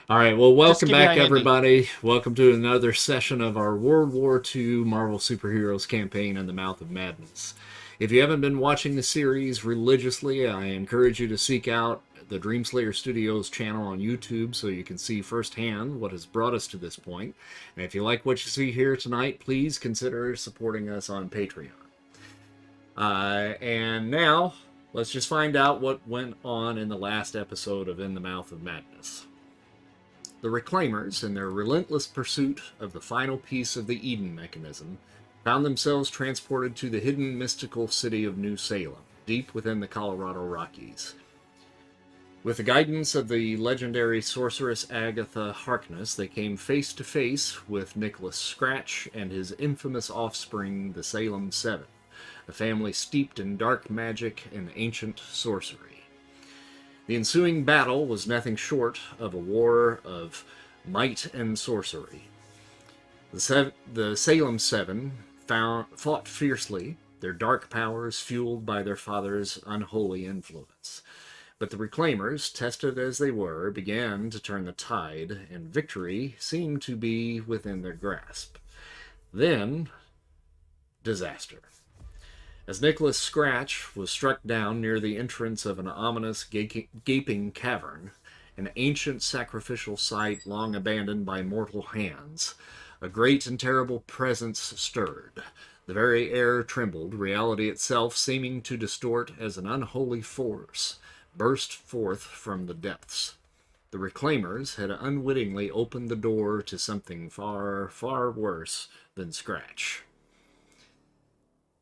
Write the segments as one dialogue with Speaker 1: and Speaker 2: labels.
Speaker 1: All right, well,
Speaker 2: Just
Speaker 1: welcome
Speaker 2: give me
Speaker 1: back,
Speaker 2: IND.
Speaker 1: everybody. Welcome to another session of our World War II Marvel Superheroes campaign in the Mouth of Madness. If you haven't been watching the series religiously, I encourage you to seek out the Dreamslayer Studios channel on YouTube so you can see firsthand what has brought us to this point. And if you like what you see here tonight, please consider supporting us on Patreon. And now, let's just find out what went on in the last episode of In the Mouth of Madness. The Reclaimers, in their relentless pursuit of the final piece of the Eden mechanism, found themselves transported to the hidden mystical city of New Salem, deep within the Colorado Rockies. With the guidance of the legendary sorceress Agatha Harkness, they came face to face with Nicholas Scratch and his infamous offspring, the Salem Seven, a family steeped in dark magic and ancient sorcery. The ensuing battle was nothing short of a war of might and sorcery. The Salem Seven fought fiercely, their dark powers fueled by their father's unholy influence. But the Reclaimers, tested as they were, began to turn the tide, and victory seemed to be within their grasp. Then, disaster. As Nicholas Scratch was struck down near the entrance of an ominous gaping cavern, an ancient sacrificial site long abandoned by mortal hands, a great and terrible presence stirred. The very air trembled, reality itself seeming to distort as an unholy force burst forth from the depths. The Reclaimers had unwittingly opened the door to something far, far worse than Scratch.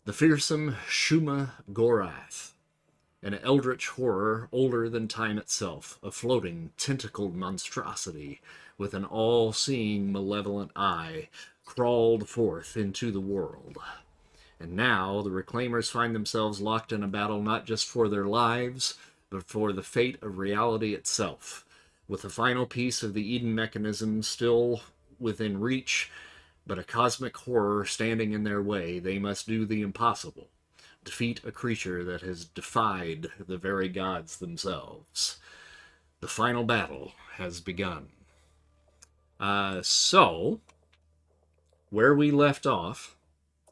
Speaker 1: The fearsome Shuma-Gorath, an eldritch horror older than time itself, a floating, tentacled monstrosity with an all-seeing, malevolent eye, crawled forth into the world. And now the Reclaimers find themselves locked in a battle not just for their lives, but for the fate of reality itself. With the final piece of the Eden mechanism still within reach, but a cosmic horror standing in their way, they must do the impossible. Defeat a creature that has defied the very gods themselves. The final battle has begun. So, where we left off,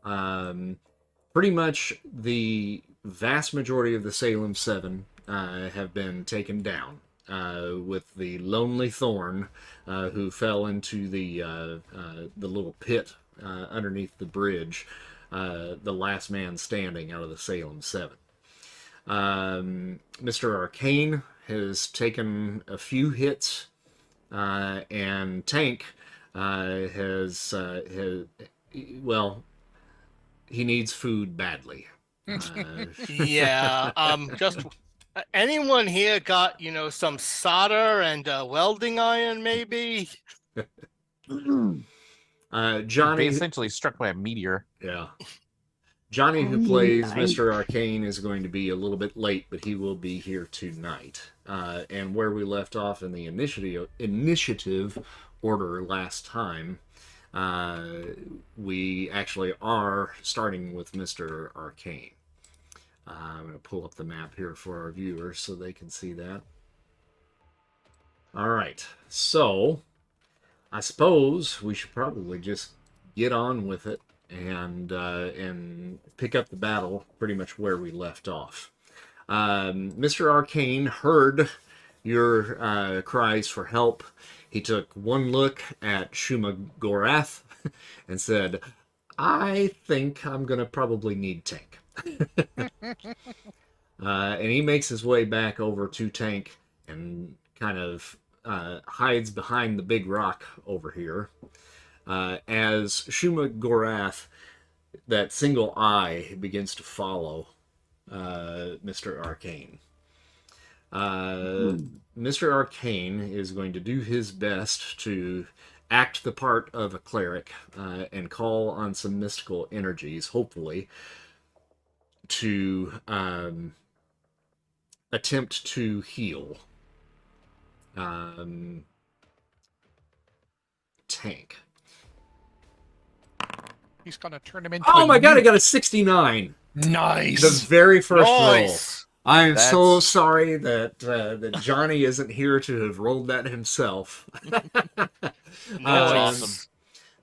Speaker 1: pretty much the vast majority of the Salem Seven have been taken down. With the Lonely Thorn, who fell into the little pit underneath the bridge, the last man standing out of the Salem Seven. Mr. Arcane has taken a few hits, and Tank has well, he needs food badly.
Speaker 2: Yeah, just anyone here got, some solder and welding iron, maybe?
Speaker 3: Be
Speaker 1: Johnny,
Speaker 3: essentially struck by a meteor.
Speaker 1: yeah. Johnny, who plays Mr. Arcane, is going to be a little bit late, but he will be here tonight. And where we left off in the initiative order last time, we actually are starting with Mr. Arcane. I'm going to pull up the map here for our viewers so they can see that. All right, so I suppose we should probably just get on with it and pick up the battle pretty much where we left off. Mr. Arcane heard your cries for help. He took one look at Shuma-Gorath and said, I think I'm going to probably need Tank. And he makes his way back over to Tank and kind of hides behind the big rock over here. As Shuma-Gorath, that single eye, begins to follow Mr. Arcane. Mr. Arcane is going to do his best to act the part of a cleric and call on some mystical energies, hopefully, to attempt to heal Tank.
Speaker 4: He's gonna turn him into
Speaker 1: Oh
Speaker 4: a
Speaker 1: my god, I
Speaker 4: nuke.
Speaker 1: got a 69.
Speaker 4: Nice.
Speaker 1: The very first roll.
Speaker 2: Nice.
Speaker 1: I'm so
Speaker 3: That's-
Speaker 1: sorry that Johnny isn't here to have rolled that himself.
Speaker 2: No,
Speaker 3: awesome.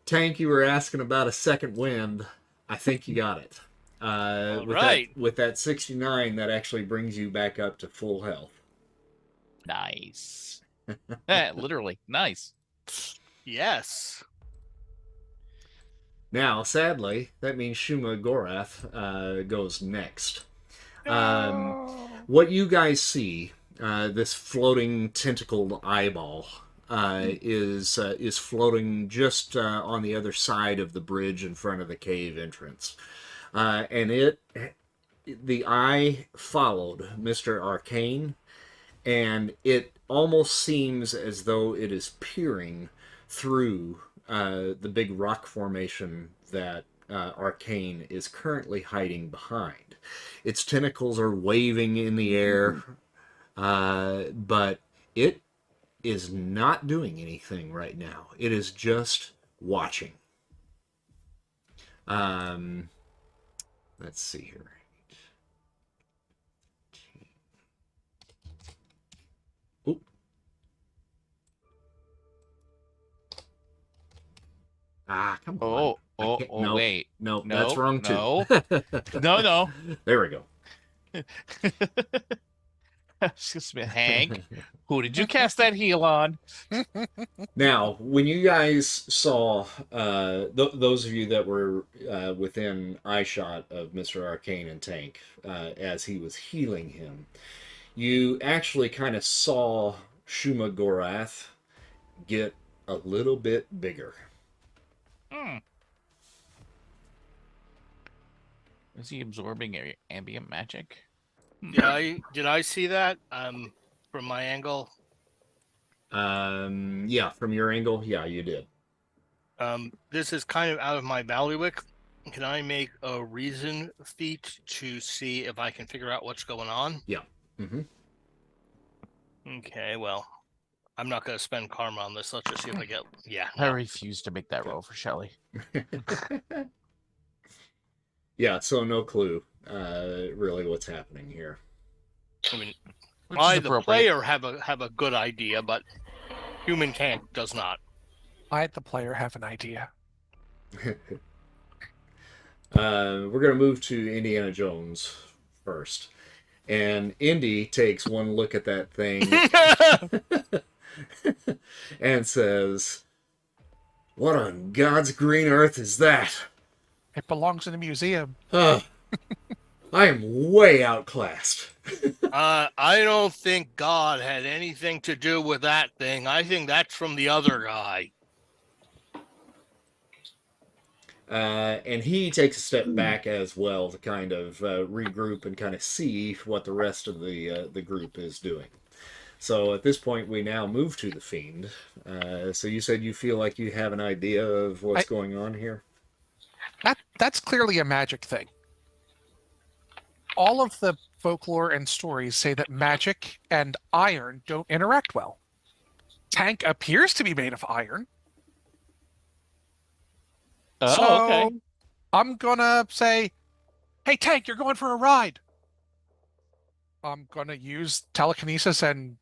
Speaker 1: Tank, you were asking about a second wind. I think you got it.
Speaker 2: All
Speaker 1: With
Speaker 2: right.
Speaker 1: that 69, that actually brings you back up to full health.
Speaker 3: Nice. Literally, nice.
Speaker 2: Yes.
Speaker 1: Now, sadly, that means Shuma-Gorath goes next. What you guys see, this floating tentacled eyeball, is floating just on the other side of the bridge in front of the cave entrance, and the eye followed Mr. Arcane, and it almost seems as though it is peering through the big rock formation that Arcane is currently hiding behind. Its tentacles are waving in the air, but it is not doing anything right now. It is just watching. Let's see here. Oh. Ah, come on. No,
Speaker 3: Wait.
Speaker 1: No,
Speaker 3: No,
Speaker 1: that's wrong too.
Speaker 3: no. No.
Speaker 1: There we go.
Speaker 3: Excuse me, Hank. Who did you cast that heal on?
Speaker 1: Now, when you guys saw those of you that were within eyeshot of Mr. Arcane and Tank as he was healing him, you actually kind of saw Shuma-Gorath get a little bit bigger.
Speaker 3: Is he absorbing ambient magic?
Speaker 2: Did I see that from my angle?
Speaker 1: Yeah, from your angle, yeah, you did.
Speaker 2: This is kind of out of my bailiwick. Can I make a reason feat to see if I can figure out what's going on?
Speaker 1: Yeah. Mm-hmm.
Speaker 2: Okay, well, I'm not going to spend karma on this. Let's just see if I get... Yeah.
Speaker 3: I
Speaker 2: No.
Speaker 3: refuse to make that roll for Shelly.
Speaker 1: Yeah, so no clue really what's happening here.
Speaker 2: I mean,
Speaker 3: Which
Speaker 2: I,
Speaker 3: is
Speaker 2: the
Speaker 3: appropriate.
Speaker 2: player, have a good idea, but human tank does not.
Speaker 4: I, the player, have an idea.
Speaker 1: We're going to move to Indiana Jones first. And Indy takes one look at that thing and says, "What on God's green earth is that?
Speaker 4: It belongs in a museum.
Speaker 1: I am way outclassed."
Speaker 2: I don't think God had anything to do with that thing. I think that's from the other guy.
Speaker 1: And he takes a step back as well to kind of regroup and kind of see what the rest of the group is doing. So at this point, we now move to the Fiend. So you said you feel like you have an idea of what's going on here?
Speaker 4: That's clearly a magic thing. All of the folklore and stories say that magic and iron don't interact well. Tank appears to be made of iron.
Speaker 3: Oh,
Speaker 4: So
Speaker 3: okay.
Speaker 4: I'm gonna say, hey, Tank, you're going for a ride. I'm gonna use telekinesis and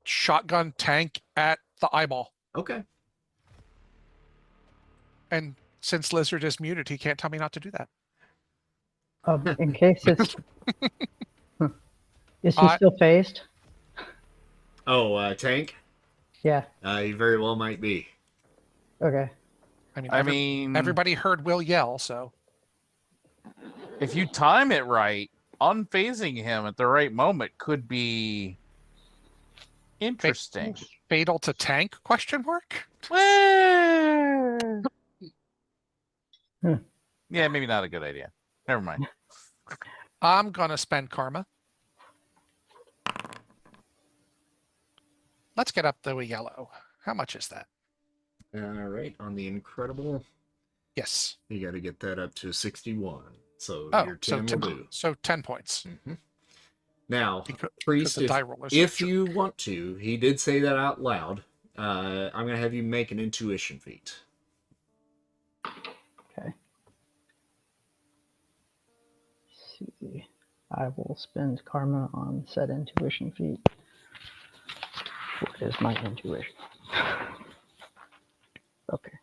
Speaker 4: shotgun Tank at the eyeball.
Speaker 1: Okay.
Speaker 4: And since Lizard is muted, he can't tell me not to do that.
Speaker 5: In case it's... Is he still phased?
Speaker 1: Oh, Tank?
Speaker 5: Yeah.
Speaker 1: He very well might be.
Speaker 5: Okay.
Speaker 4: I mean, everybody heard Will yell, so
Speaker 3: if you time it right, unphasing him at the right moment could be interesting.
Speaker 4: Fatal to Tank? Question mark.
Speaker 3: Well, yeah, maybe not a good idea. Never mind.
Speaker 4: I'm gonna spend karma. Let's get up the yellow. How much is that?
Speaker 1: All right, on the incredible,
Speaker 4: Yes.
Speaker 1: you got to get that up to 61. So
Speaker 4: Oh,
Speaker 1: your
Speaker 4: so
Speaker 1: 10 will do.
Speaker 4: So 10 points.
Speaker 1: Mm-hmm. Now,
Speaker 4: Because
Speaker 1: Priest,
Speaker 4: the die rollers
Speaker 1: if
Speaker 4: are-
Speaker 1: you want to, he did say that out loud. I'm going to have you make an intuition feat.
Speaker 5: Okay. Let's see. I will spend karma on said intuition feat. What is my intuition? Okay.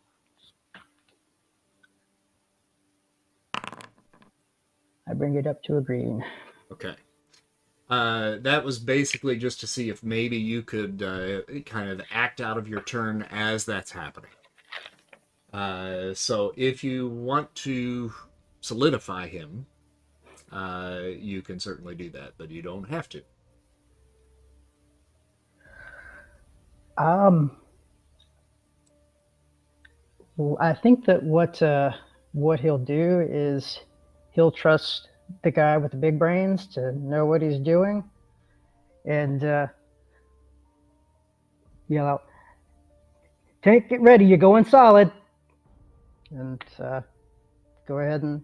Speaker 5: I bring it up to a green.
Speaker 1: Okay. That was basically just to see if maybe you could kind of act out of your turn as that's happening. So if you want to solidify him, you can certainly do that, but you don't have to.
Speaker 5: Well, I think that what he'll do is he'll trust the guy with the big brains to know what he's doing, and yell out, "Tank, get ready! You're going solid!" And go ahead and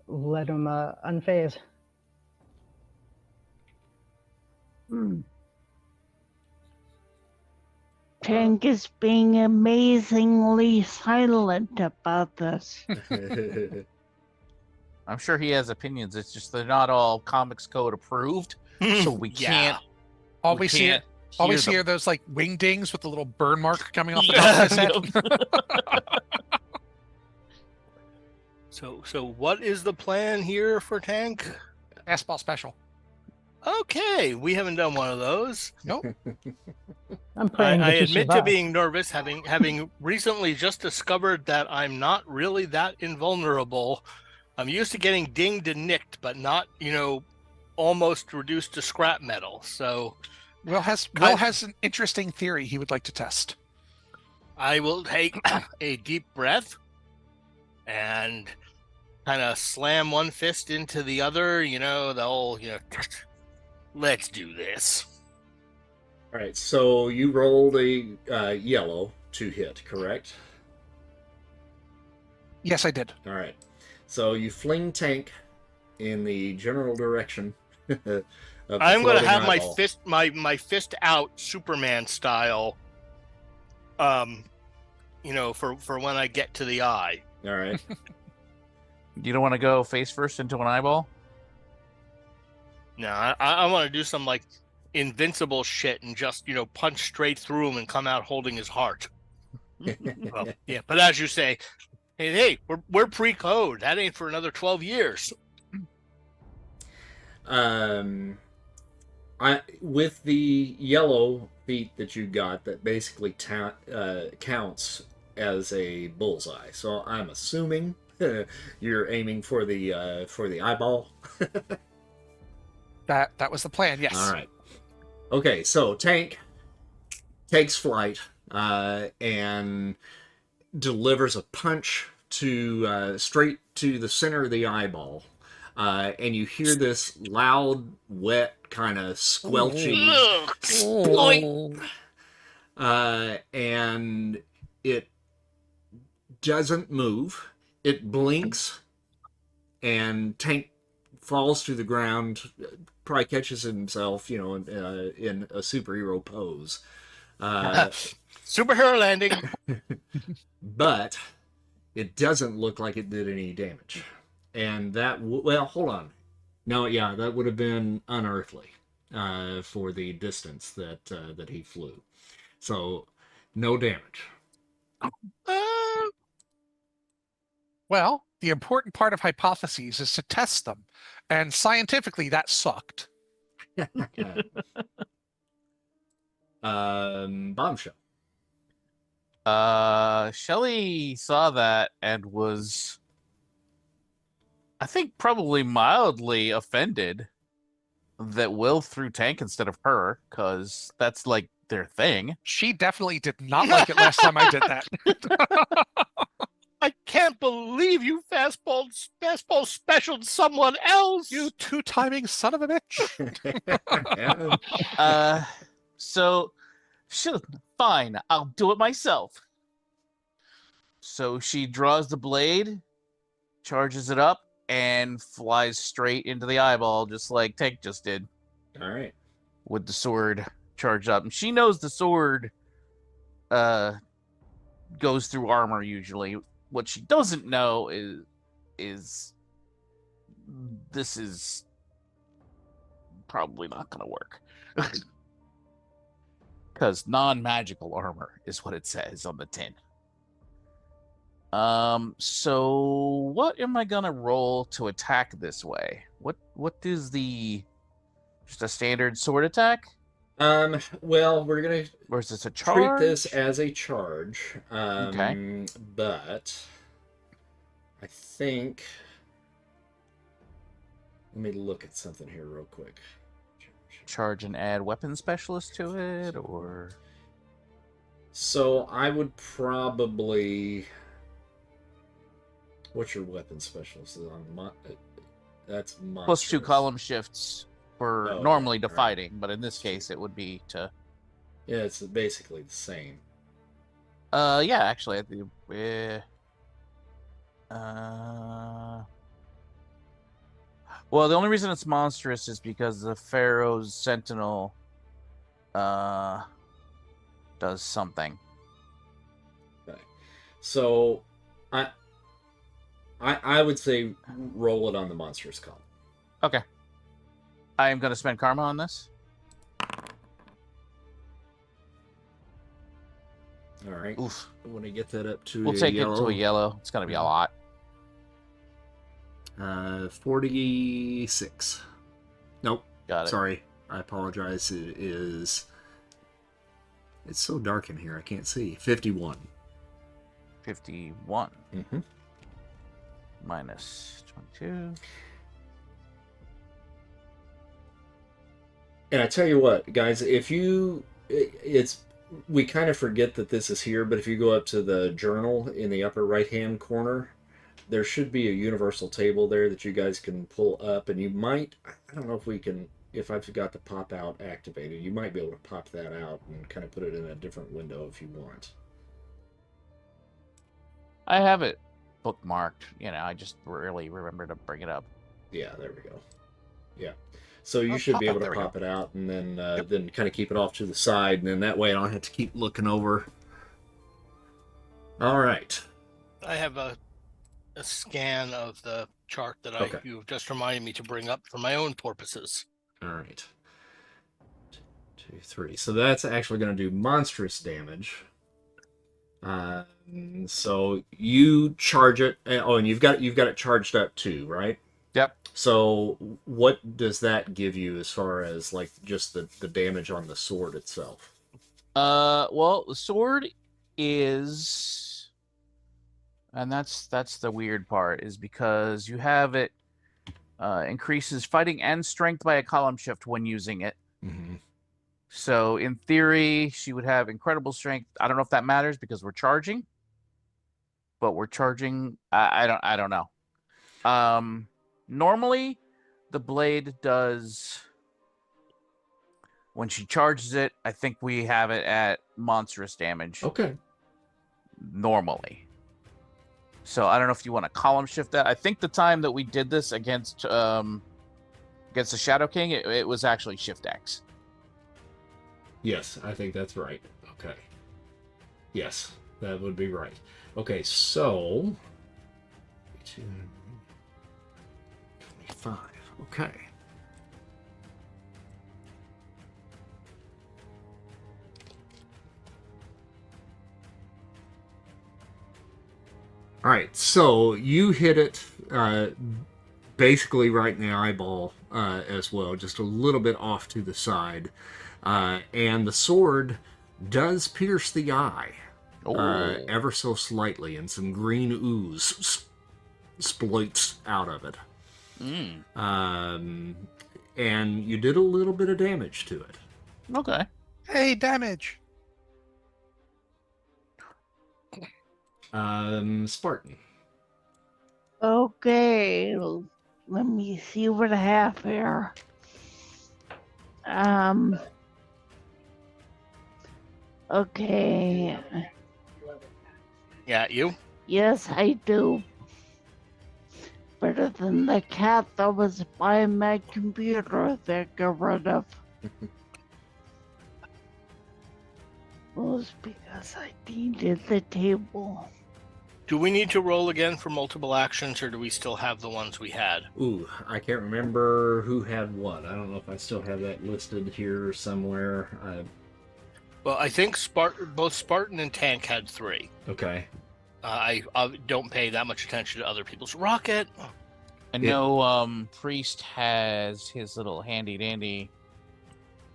Speaker 5: let him unphase.
Speaker 6: Tank is being amazingly silent about this.
Speaker 3: I'm sure he has opinions. It's just they're not all Comics Code approved, so we can't.
Speaker 4: All we see
Speaker 3: can't
Speaker 4: all we
Speaker 3: hear
Speaker 4: see
Speaker 3: them.
Speaker 4: are those like wing dings with the little burn mark coming off the top of his head.
Speaker 2: So what is the plan here for Tank?
Speaker 4: Fastball special.
Speaker 2: Okay, we haven't done one of those.
Speaker 4: Nope.
Speaker 5: I'm praying
Speaker 2: I
Speaker 5: that you
Speaker 2: admit to
Speaker 5: survive.
Speaker 2: being nervous, having recently just discovered that I'm not really that invulnerable. I'm used to getting dinged and nicked, but not, almost reduced to scrap metal. So
Speaker 4: Will has an interesting theory he would like to test.
Speaker 2: I will take a deep breath and kind of slam one fist into the other, the whole, let's do this.
Speaker 1: All right, so you rolled a yellow to hit, correct?
Speaker 4: Yes, I did.
Speaker 1: All right. So you fling Tank in the general direction of the
Speaker 2: I'm going to
Speaker 1: floating
Speaker 2: have
Speaker 1: eyeball.
Speaker 2: my fist out, Superman style. For when I get to the eye.
Speaker 1: All right.
Speaker 3: You don't want to go face first into an eyeball?
Speaker 2: No, I want to do some like invincible shit and just punch straight through him and come out holding his heart. Well, yeah, but as you say, hey, we're pre-code. That ain't for another 12 years.
Speaker 1: With the yellow feat that you got, that basically counts as a bullseye. So I'm assuming you're aiming for the eyeball.
Speaker 4: That was the plan. Yes.
Speaker 1: All right. Okay, so Tank takes flight and delivers a punch to straight to the center of the eyeball. And you hear this loud, wet, kind of squelchy sploink. And it doesn't move. It blinks, and Tank falls to the ground, probably catches himself, in a superhero pose.
Speaker 2: Superhero landing.
Speaker 1: But it doesn't look like it did any damage. And that, hold on. No, yeah, that would have been unearthly for the distance that he flew. So, no damage.
Speaker 4: Well, the important part of hypotheses is to test them, and scientifically, that sucked.
Speaker 1: Bombshell.
Speaker 3: Shelley saw that and was, I think, probably mildly offended that Will threw Tank instead of her, because that's like their thing.
Speaker 4: She definitely did not like it last time I did that.
Speaker 2: I can't believe you fastball specialed someone else.
Speaker 4: You two-timing son of a bitch.
Speaker 3: So, sure, fine, I'll do it myself. So she draws the blade, charges it up, and flies straight into the eyeball, just like Tank just did.
Speaker 1: All right.
Speaker 3: With the sword charged up. And she knows the sword goes through armor usually. What she doesn't know is this is probably not going to work. Because non-magical armor is what it says on the tin. So what am I gonna roll to attack this way? What is just a standard sword attack?
Speaker 1: Well, we're gonna
Speaker 3: Or is this a
Speaker 1: treat
Speaker 3: charge?
Speaker 1: this as a charge.
Speaker 3: Okay.
Speaker 1: But I think let me look at something here real quick.
Speaker 3: Charge and add weapon specialist to it, or
Speaker 1: So I would probably. What's your weapon specialist? Is on that's monstrous.
Speaker 3: +2 column shifts for
Speaker 1: Okay,
Speaker 3: normally to
Speaker 1: all right.
Speaker 3: fighting, but in this case it would be to.
Speaker 1: Yeah, it's basically the same.
Speaker 3: Yeah, actually, I think. Well, the only reason it's monstrous is because the Pharaoh's Sentinel does something.
Speaker 1: Okay. So I would say roll it on the monstrous column.
Speaker 3: Okay. I am going to spend karma on this.
Speaker 1: All right.
Speaker 3: Oof.
Speaker 1: When I get that up to
Speaker 3: We'll take it to a yellow. It's going to be a lot.
Speaker 1: 46. Nope.
Speaker 3: Got it.
Speaker 1: Sorry. I apologize. It is. It's so dark in here. I can't see. 51.
Speaker 3: 51
Speaker 1: Mm-hmm.
Speaker 3: minus 22.
Speaker 1: And I tell you what, guys, if you, we kind of forget that this is here, but if you go up to the journal in the upper right-hand corner, there should be a universal table there that you guys can pull up, and you might, I don't know if we can, if I've got the pop out activated, you might be able to pop that out and kind of put it in a different window if you want.
Speaker 3: I have it bookmarked. I just really remember to bring it up.
Speaker 1: Yeah, there we go. Yeah. So you
Speaker 3: Oh,
Speaker 1: should be
Speaker 3: pop
Speaker 1: able
Speaker 3: out,
Speaker 1: to
Speaker 3: there we
Speaker 1: pop it out and then kind of keep it off to the side, and then that way I don't have to keep looking over. All right.
Speaker 2: I have a scan of the chart that
Speaker 1: Okay.
Speaker 2: you just reminded me to bring up for my own purposes.
Speaker 1: All right. 2, 3. So that's actually going to do monstrous damage. So you charge it. Oh, and you've got it charged up too, right?
Speaker 3: Yep.
Speaker 1: So what does that give you as far as like just the damage on the sword itself?
Speaker 3: Well, the sword is, and that's the weird part, is because you have it increases fighting and strength by a column shift when using it.
Speaker 1: Mm-hmm.
Speaker 3: So in theory, she would have incredible strength. I don't know if that matters because we're charging, but we're charging. I don't know. Normally, the blade does. When she charges it, I think we have it at monstrous damage.
Speaker 1: Okay.
Speaker 3: Normally. So I don't know if you want to column shift that. I think the time that we did this against the Shadow King, it was actually Shift X.
Speaker 1: Yes, I think that's right. Okay. Yes, that would be right. Okay, so 25. Okay. All right, so you hit it basically right in the eyeball as well, just a little bit off to the side. And the sword does pierce the eye ever so slightly, and some green ooze sploits out of it. And you did a little bit of damage to it.
Speaker 3: Okay.
Speaker 4: Hey, damage.
Speaker 1: Spartan.
Speaker 6: Okay, let me see what I have here. Okay.
Speaker 2: Yeah, you?
Speaker 6: Yes, I do. Better than the cat that was by my computer that got rid of. Was because I needed the table.
Speaker 2: Do we need to roll again for multiple actions, or do we still have the ones we had?
Speaker 1: Ooh, I can't remember who had what. I don't know if I still have that listed here somewhere.
Speaker 2: Well, I think both Spartan and Tank had 3.
Speaker 1: Okay.
Speaker 2: I don't pay that much attention to other people's rocket.
Speaker 3: I know Priest has his little handy-dandy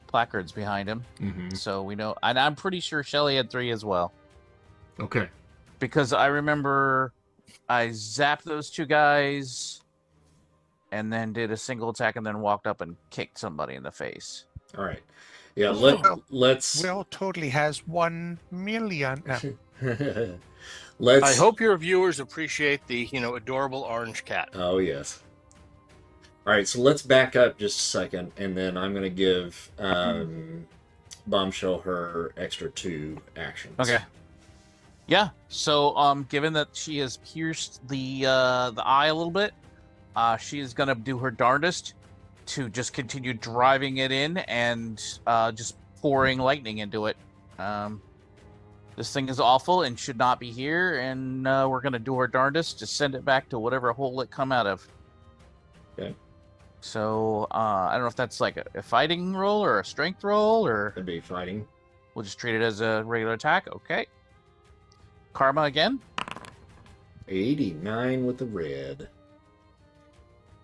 Speaker 3: placards behind him.
Speaker 1: Mm-hmm.
Speaker 3: So we know, and I'm pretty sure Shelly had 3 as well.
Speaker 1: Okay.
Speaker 3: Because I remember I zapped those 2 guys and then did a single attack and then walked up and kicked somebody in the face.
Speaker 1: All right. Yeah, let's...
Speaker 4: Will totally has 1 million.
Speaker 1: Let's...
Speaker 2: I hope your viewers appreciate the, adorable orange cat.
Speaker 1: Oh, yes. All right, so let's back up just a second, and then I'm going to give Bombshell her extra 2 actions.
Speaker 3: Okay. Yeah. So, given that she has pierced the eye a little bit, she is gonna do her darndest to just continue driving it in and just pouring lightning into it. This thing is awful and should not be here, and we're gonna do our darndest to send it back to whatever hole it come out of.
Speaker 1: Okay.
Speaker 3: So, I don't know if that's like a fighting roll or a strength roll, or
Speaker 1: Could be fighting.
Speaker 3: we'll just treat it as a regular attack. Okay. Karma again.
Speaker 1: 89 with the red.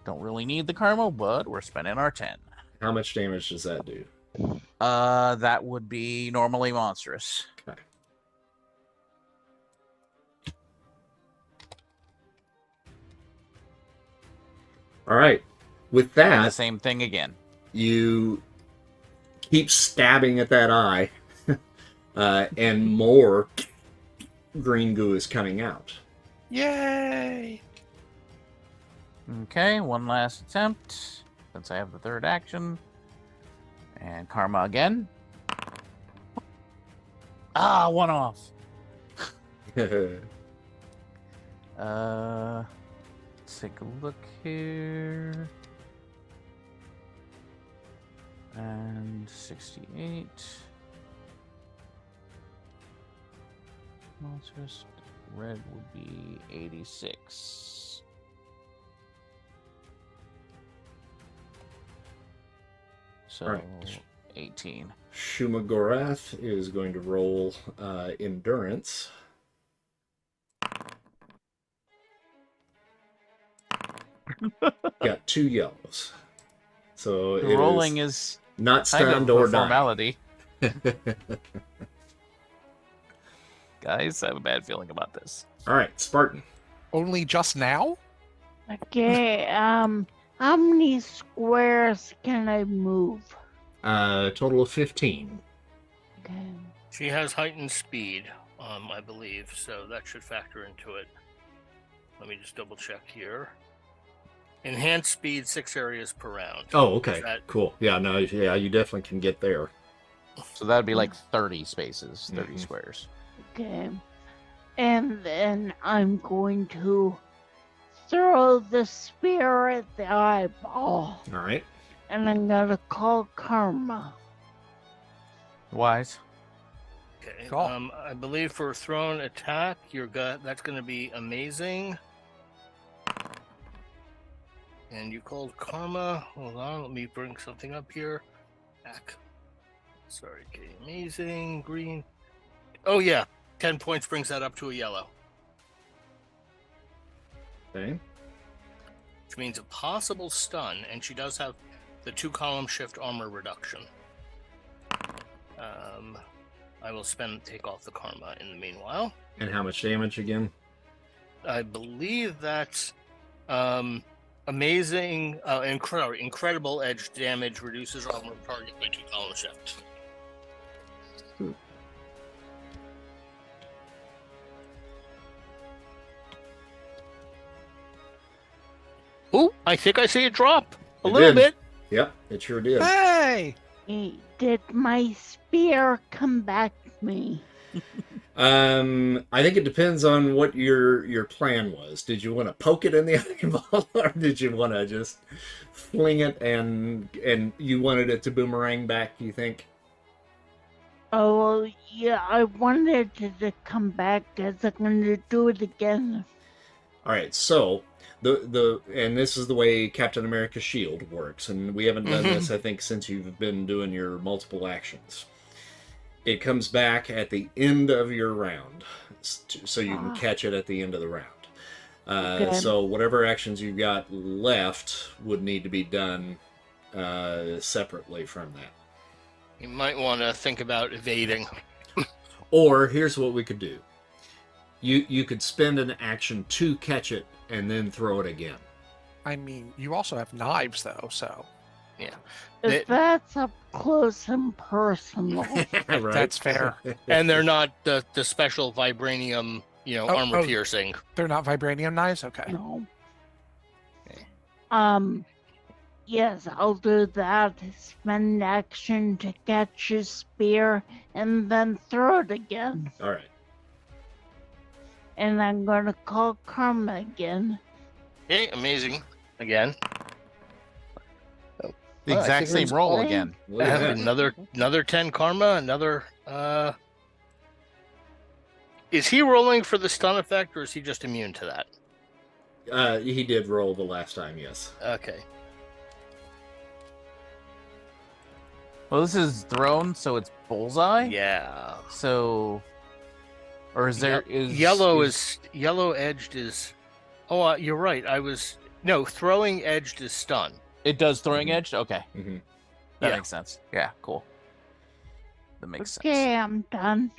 Speaker 3: Don't really need the karma, but we're spending our 10.
Speaker 1: How much damage does that do?
Speaker 3: That would be normally monstrous.
Speaker 1: Okay. All right. With
Speaker 3: And the
Speaker 1: that,
Speaker 3: same thing again.
Speaker 1: you keep stabbing at that eye, and more green goo is coming out.
Speaker 4: Yay!
Speaker 3: Okay, one last attempt, since I have the 3rd action. And karma again. Ah, 1 off. Let's take a look here. And 68. Monstrous red would be 86. So
Speaker 1: All right.
Speaker 3: 18.
Speaker 1: Shuma-Gorath is going to roll endurance. Got 2 yellows. So
Speaker 3: The
Speaker 1: it
Speaker 3: rolling
Speaker 1: is
Speaker 3: is
Speaker 1: not
Speaker 3: kind of
Speaker 1: stunned
Speaker 3: a
Speaker 1: or dying.
Speaker 3: formality. Guys, I have a bad feeling about this.
Speaker 1: All right, Spartan.
Speaker 4: Only just now?
Speaker 6: Okay, how many squares can I move?
Speaker 1: Total of 15.
Speaker 6: Okay.
Speaker 2: She has heightened speed, I believe, so that should factor into it. Let me just double check here. Enhanced speed, 6 areas per round.
Speaker 1: Oh, okay.
Speaker 2: That-
Speaker 1: Cool. Yeah, no, yeah, you definitely can get there.
Speaker 3: So that'd be like 30 spaces, 30
Speaker 1: Mhm.
Speaker 3: squares.
Speaker 6: Okay. And then I'm going to throw the spear at the eyeball.
Speaker 1: All right.
Speaker 6: And I'm gonna call Karma.
Speaker 3: Wise.
Speaker 2: Okay.
Speaker 4: Cool.
Speaker 2: I believe for thrown attack, that's going to be amazing. And you called Karma. Hold on, let me bring something up here. Back. Sorry, okay, amazing. Green. Oh, yeah. 10 points brings that up to a yellow.
Speaker 1: Okay.
Speaker 2: Which means a possible stun, and she does have the 2-column shift armor reduction. I will take off the karma in the meanwhile.
Speaker 1: And how much damage again?
Speaker 2: I believe that's amazing, incredible edge damage reduces armor target by 2-column shift. Ooh, I think I see it drop a
Speaker 1: It
Speaker 2: little
Speaker 1: did.
Speaker 2: bit.
Speaker 1: Yep, it sure did.
Speaker 4: Hey!
Speaker 6: Did my spear come back to me?
Speaker 1: I think it depends on what your plan was. Did you want to poke it in the eyeball, or did you want to just fling it and you wanted it to boomerang back? You think?
Speaker 6: Oh, yeah, I wanted to come back because I'm going to do it again.
Speaker 1: All right, so and this is the way Captain America's shield works, and we haven't done this, I think, since you've been doing your multiple actions. It comes back at the end of your round, so you can catch it at the end of the round.
Speaker 6: Okay.
Speaker 1: So whatever actions you've got left would need to be done separately from that.
Speaker 2: You might want to think about evading.
Speaker 1: Or here's what we could do. You could spend an action to catch it and then throw it again.
Speaker 4: I mean, you also have knives, though, so.
Speaker 2: Yeah.
Speaker 6: If that's up close and personal.
Speaker 1: Right?
Speaker 4: That's fair.
Speaker 2: And they're not the special vibranium, armor piercing.
Speaker 4: They're not vibranium knives? Okay.
Speaker 6: No.
Speaker 2: Okay.
Speaker 6: Yes, I'll do that. Spend action to catch his spear and then throw it again.
Speaker 1: All right.
Speaker 6: And I'm gonna call Karma again.
Speaker 2: Okay, amazing. Again.
Speaker 3: The
Speaker 2: Well, I
Speaker 3: exact
Speaker 2: think
Speaker 3: same
Speaker 2: it's
Speaker 3: roll
Speaker 2: all-
Speaker 3: again.
Speaker 1: Look at that.
Speaker 2: Another 10 karma, another is he rolling for the stun effect or is he just immune to that?
Speaker 1: He did roll the last time, yes.
Speaker 2: Okay.
Speaker 3: Well, this is thrown, so it's bullseye.
Speaker 2: Yeah.
Speaker 3: So, or is there
Speaker 2: yellow edged is Oh, you're right. Throwing edged is stun.
Speaker 3: It does throwing edge? Okay.
Speaker 1: Mm-hmm.
Speaker 3: That
Speaker 2: Yeah.
Speaker 3: makes sense. Yeah, cool. That makes sense.
Speaker 6: Okay, I'm done.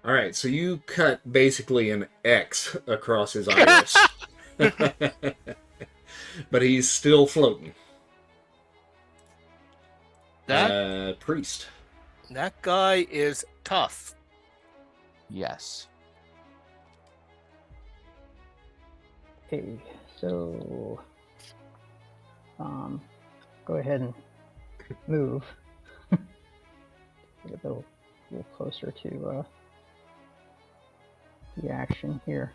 Speaker 1: All right, so you cut basically an X across his iris. But he's still floating. Priest.
Speaker 2: That guy is tough.
Speaker 3: Yes.
Speaker 5: Okay, so go ahead and move. Get a little closer to the action here.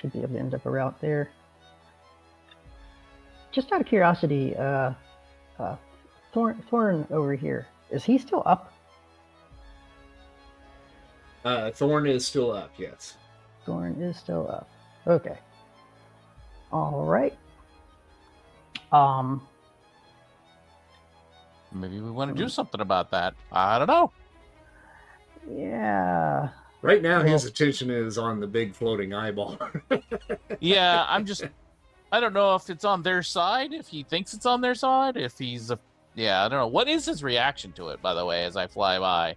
Speaker 5: Should be able to end up around there. Just out of curiosity, Thorn over here, is he still up?
Speaker 1: Thorn is still up, yes.
Speaker 5: Thorn is still up. Okay. All right.
Speaker 3: Maybe we want to do something about that. I don't know.
Speaker 5: Yeah.
Speaker 1: Right now, his attention is on the big floating eyeball.
Speaker 3: Yeah, I don't know if it's on their side, if he thinks it's on their side, if he's yeah, I don't know. What is his reaction to it, by the way, as I fly by?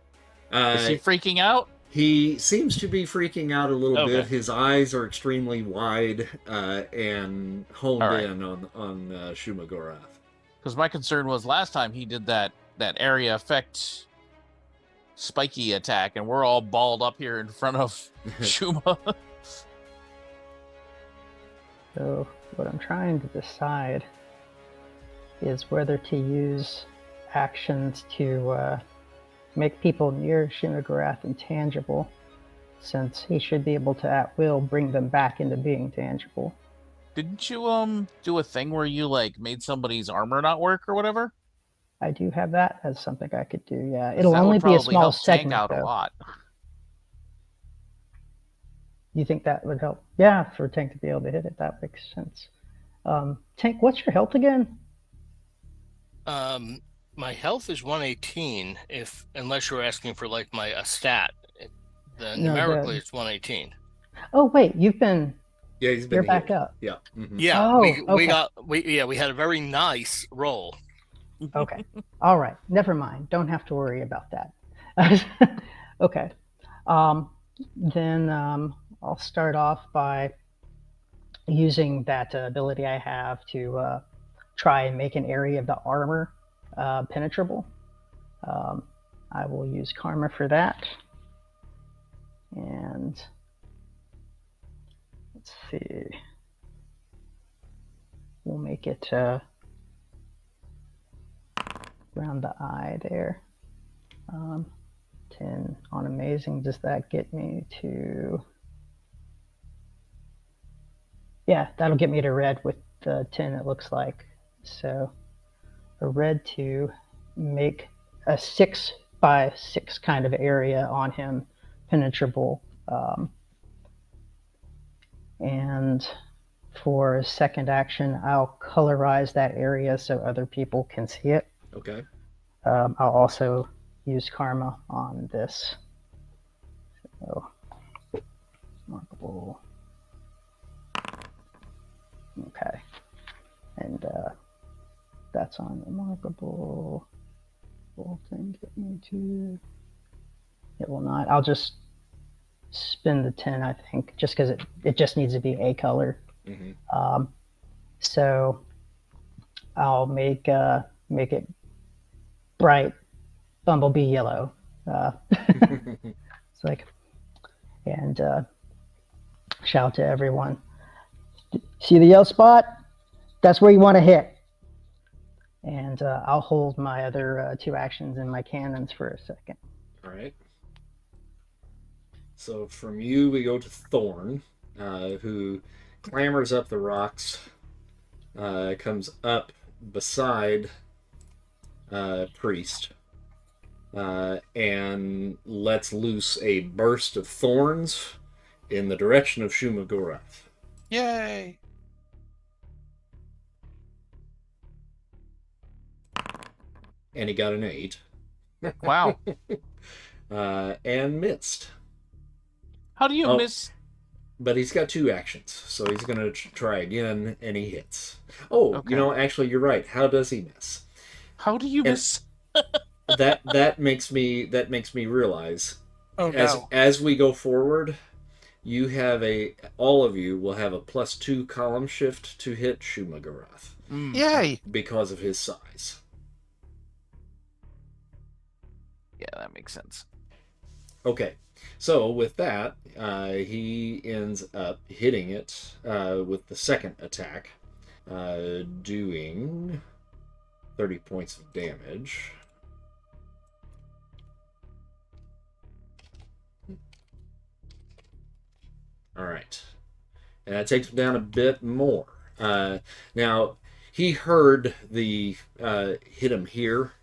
Speaker 3: Is he freaking out?
Speaker 1: He seems to be freaking out a little bit.
Speaker 3: Okay.
Speaker 1: His eyes are extremely wide and honed
Speaker 3: All right.
Speaker 1: in on Shuma-Gorath.
Speaker 3: Because my concern was last time he did that area effect spiky attack, and we're all balled up here in front of Shuma.
Speaker 5: So what I'm trying to decide is whether to use actions to make people near Shuma-Gorath intangible, since he should be able to at will bring them back into being tangible.
Speaker 3: Didn't you do a thing where you made somebody's armor not work or whatever?
Speaker 5: I do have that as something I could do. Yeah,
Speaker 3: 'Cause
Speaker 5: it'll
Speaker 3: that
Speaker 5: only
Speaker 3: would
Speaker 5: be a
Speaker 3: probably
Speaker 5: small
Speaker 3: help tank
Speaker 5: segment
Speaker 3: out a
Speaker 5: though.
Speaker 3: lot.
Speaker 5: You think that would help? Yeah, for Tank to be able to hit it, that makes sense. Tank, what's your health again?
Speaker 2: My health is 118. Unless you're asking for my a stat, then
Speaker 5: No,
Speaker 2: numerically it's 118.
Speaker 5: Oh wait, you've been.
Speaker 1: Yeah, he's been
Speaker 5: You're back
Speaker 1: healed.
Speaker 5: up.
Speaker 1: Yeah. Mm-hmm.
Speaker 2: Yeah,
Speaker 5: Oh,
Speaker 2: we had a very nice roll.
Speaker 5: Okay. All right. Never mind. Don't have to worry about that. Okay. Then I'll start off by using that ability I have to try and make an area of the armor penetrable. I will use Karma for that. And let's see. We'll make it around the eye there. 10 on amazing. Does that get me to... Yeah, that'll get me to red with the 10, it looks like. So a red to make a 6 by 6 kind of area on him, penetrable. And for a second action, I'll colorize that area so other people can see it.
Speaker 1: Okay.
Speaker 5: I'll also use karma on this. So, remarkable. Okay. And that's on remarkable. Will thing get me to? It will not. I'll just spend the 10, I think, just because it just needs to be a color.
Speaker 1: Mm-hmm.
Speaker 5: So I'll make it bright bumblebee yellow. It's like, and shout to everyone. See the yellow spot? That's where you want to hit. And I'll hold my other 2 actions in my cannons for a second.
Speaker 1: All right. So from you, we go to Thorn, who clambers up the rocks, comes up beside Priest, and lets loose a burst of thorns in the direction of Shuma-Gorath.
Speaker 4: Yay!
Speaker 1: And he got an 8.
Speaker 3: Wow.
Speaker 1: And missed.
Speaker 3: How do you miss?
Speaker 1: But he's got 2 actions, so he's going to try again, and he hits. Oh,
Speaker 3: Okay.
Speaker 1: you know, actually, you're right. How does he miss?
Speaker 3: How do you miss?
Speaker 1: that makes me realize,
Speaker 4: Oh no!
Speaker 1: as we go forward, you have all of you will have a +2 column shift to hit Shuma-Gorath
Speaker 4: Yay!
Speaker 1: because of his size.
Speaker 3: Yeah, that makes sense.
Speaker 1: Okay, so with that, he ends up hitting it with the second attack, doing 30 points of damage. All right, and that takes him down a bit more. Now, he heard the hit him here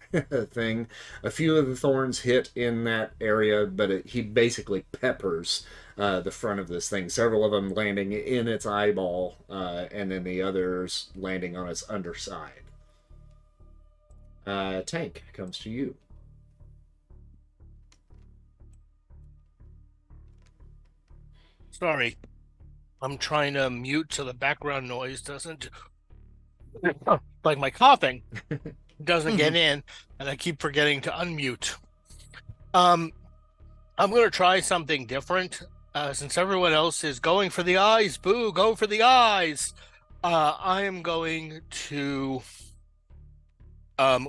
Speaker 1: thing. A few of the thorns hit in that area, but he basically peppers the front of this thing. Several of them landing in its eyeball, and then the others landing on its underside. Tank comes to you.
Speaker 2: Sorry, I'm trying to mute so the background noise doesn't, like my coughing, doesn't get in, and I keep forgetting to unmute. I'm going to try something different. Since everyone else is going for the eyes, boo, go for the eyes. I am going to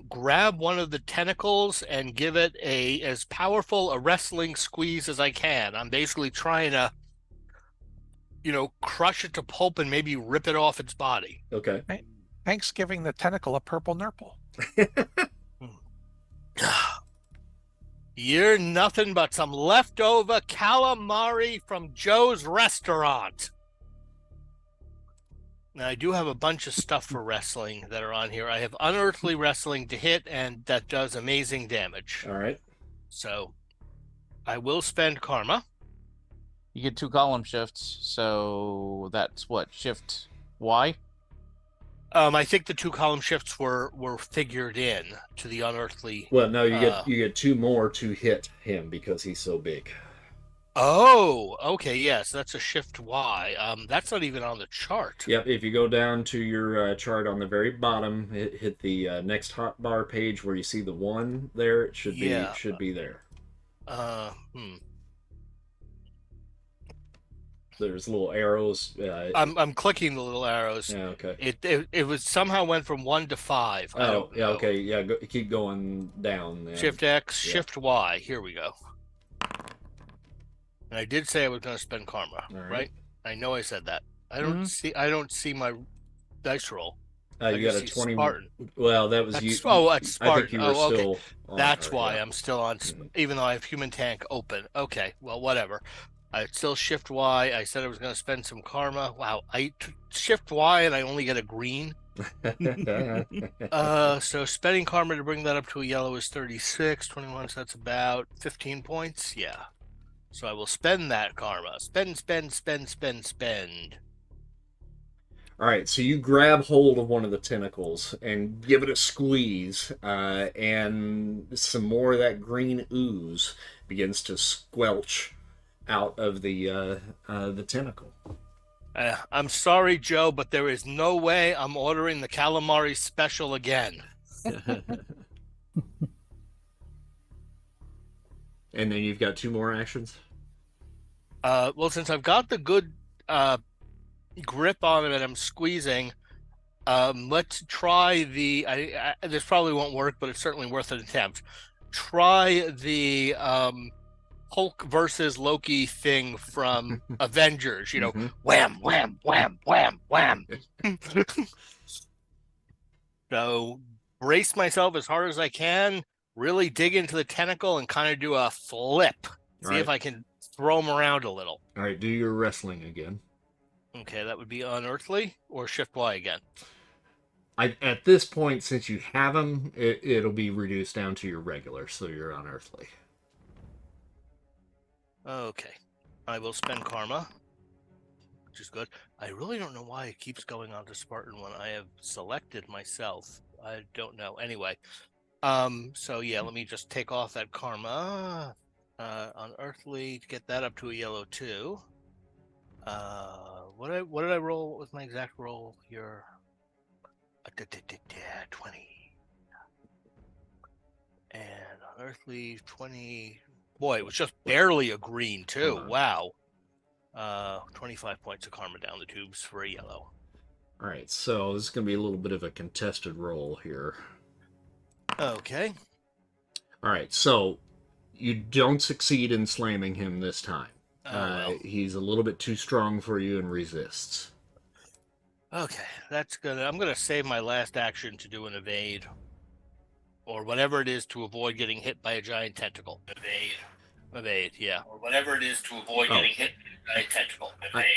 Speaker 2: grab one of the tentacles and give it as powerful a wrestling squeeze as I can. I'm basically trying to, crush it to pulp and maybe rip it off its body.
Speaker 1: Okay.
Speaker 4: Hank's giving the tentacle a purple nurple.
Speaker 2: You're nothing but some leftover calamari from Joe's restaurant. Now, I do have a bunch of stuff for wrestling that are on here. I have unearthly wrestling to hit, and that does amazing damage.
Speaker 1: All right.
Speaker 2: So I will spend karma.
Speaker 3: You get 2 column shifts, so that's what, shift Y?
Speaker 2: I think the 2 column shifts were figured in to the unearthly.
Speaker 1: Well, no, you get 2 more to hit him because he's so big.
Speaker 2: Oh, okay, yes, that's a shift Y. That's not even on the chart.
Speaker 1: Yep, if you go down to your chart on the very bottom, hit the next hotbar page where you see the 1 there. It should be there. There's little arrows.
Speaker 2: I'm clicking the little arrows.
Speaker 1: Yeah, okay.
Speaker 2: It was somehow went from 1 to 5. I don't know.
Speaker 1: Okay, yeah. Keep going down. Then.
Speaker 2: Shift X, yeah. Shift Y. Here we go. And I did say I was going to spend karma, right? I know I said that. I don't see my dice roll.
Speaker 1: You got a 20.
Speaker 2: Spartan.
Speaker 1: Well, that was you.
Speaker 2: Oh, that's Spartan.
Speaker 1: I think you were still.
Speaker 2: That's why I'm still on, even though I have human tank open. Okay, well, whatever. I still shift Y. I said I was going to spend some karma. Wow, I shift Y and I only get a green. So spending karma to bring that up to a yellow is 36, 21, so that's about 15 points. Yeah. So I will spend that karma. Spend.
Speaker 1: All right, so you grab hold of one of the tentacles and give it a squeeze, and some more of that green ooze begins to squelch out of the tentacle.
Speaker 2: I'm sorry, Joe, but there is no way I'm ordering the calamari special again.
Speaker 1: And then you've got 2 more actions.
Speaker 2: Well, since I've got the good grip on it and I'm squeezing, let's try the. This probably won't work, but it's certainly worth an attempt. Try the Hulk versus Loki thing from Avengers. You know, wham, wham, wham, wham, wham. So brace myself as hard as I can. Really dig into the tentacle and kind of do a flip. See if I can throw him around a little.
Speaker 1: All right, do your wrestling again.
Speaker 2: Okay, that would be unearthly or shift Y again.
Speaker 1: At this point, since you have him, it'll be reduced down to your regular, so you're unearthly.
Speaker 2: Okay, I will spend karma, which is good. I really don't know why it keeps going on to Spartan when I have selected myself. I don't know. Anyway, so yeah, let me just take off that karma. Unearthly to get that up to a yellow 2. What did I roll? What was my exact roll here? 20. And unearthly 20. Boy, it was just barely a green too. Wow. 25 points of karma down the tubes for a yellow.
Speaker 1: All right, so this is going to be a little bit of a contested roll here.
Speaker 2: Okay.
Speaker 1: All right, so you don't succeed in slamming him this time.
Speaker 2: Well.
Speaker 1: He's a little bit too strong for you and resists.
Speaker 2: Okay, I'm gonna save my last action to do an evade, or whatever it is to avoid getting hit by a giant tentacle. Evade, yeah. Or whatever it is to avoid getting hit by a giant tentacle. Evade.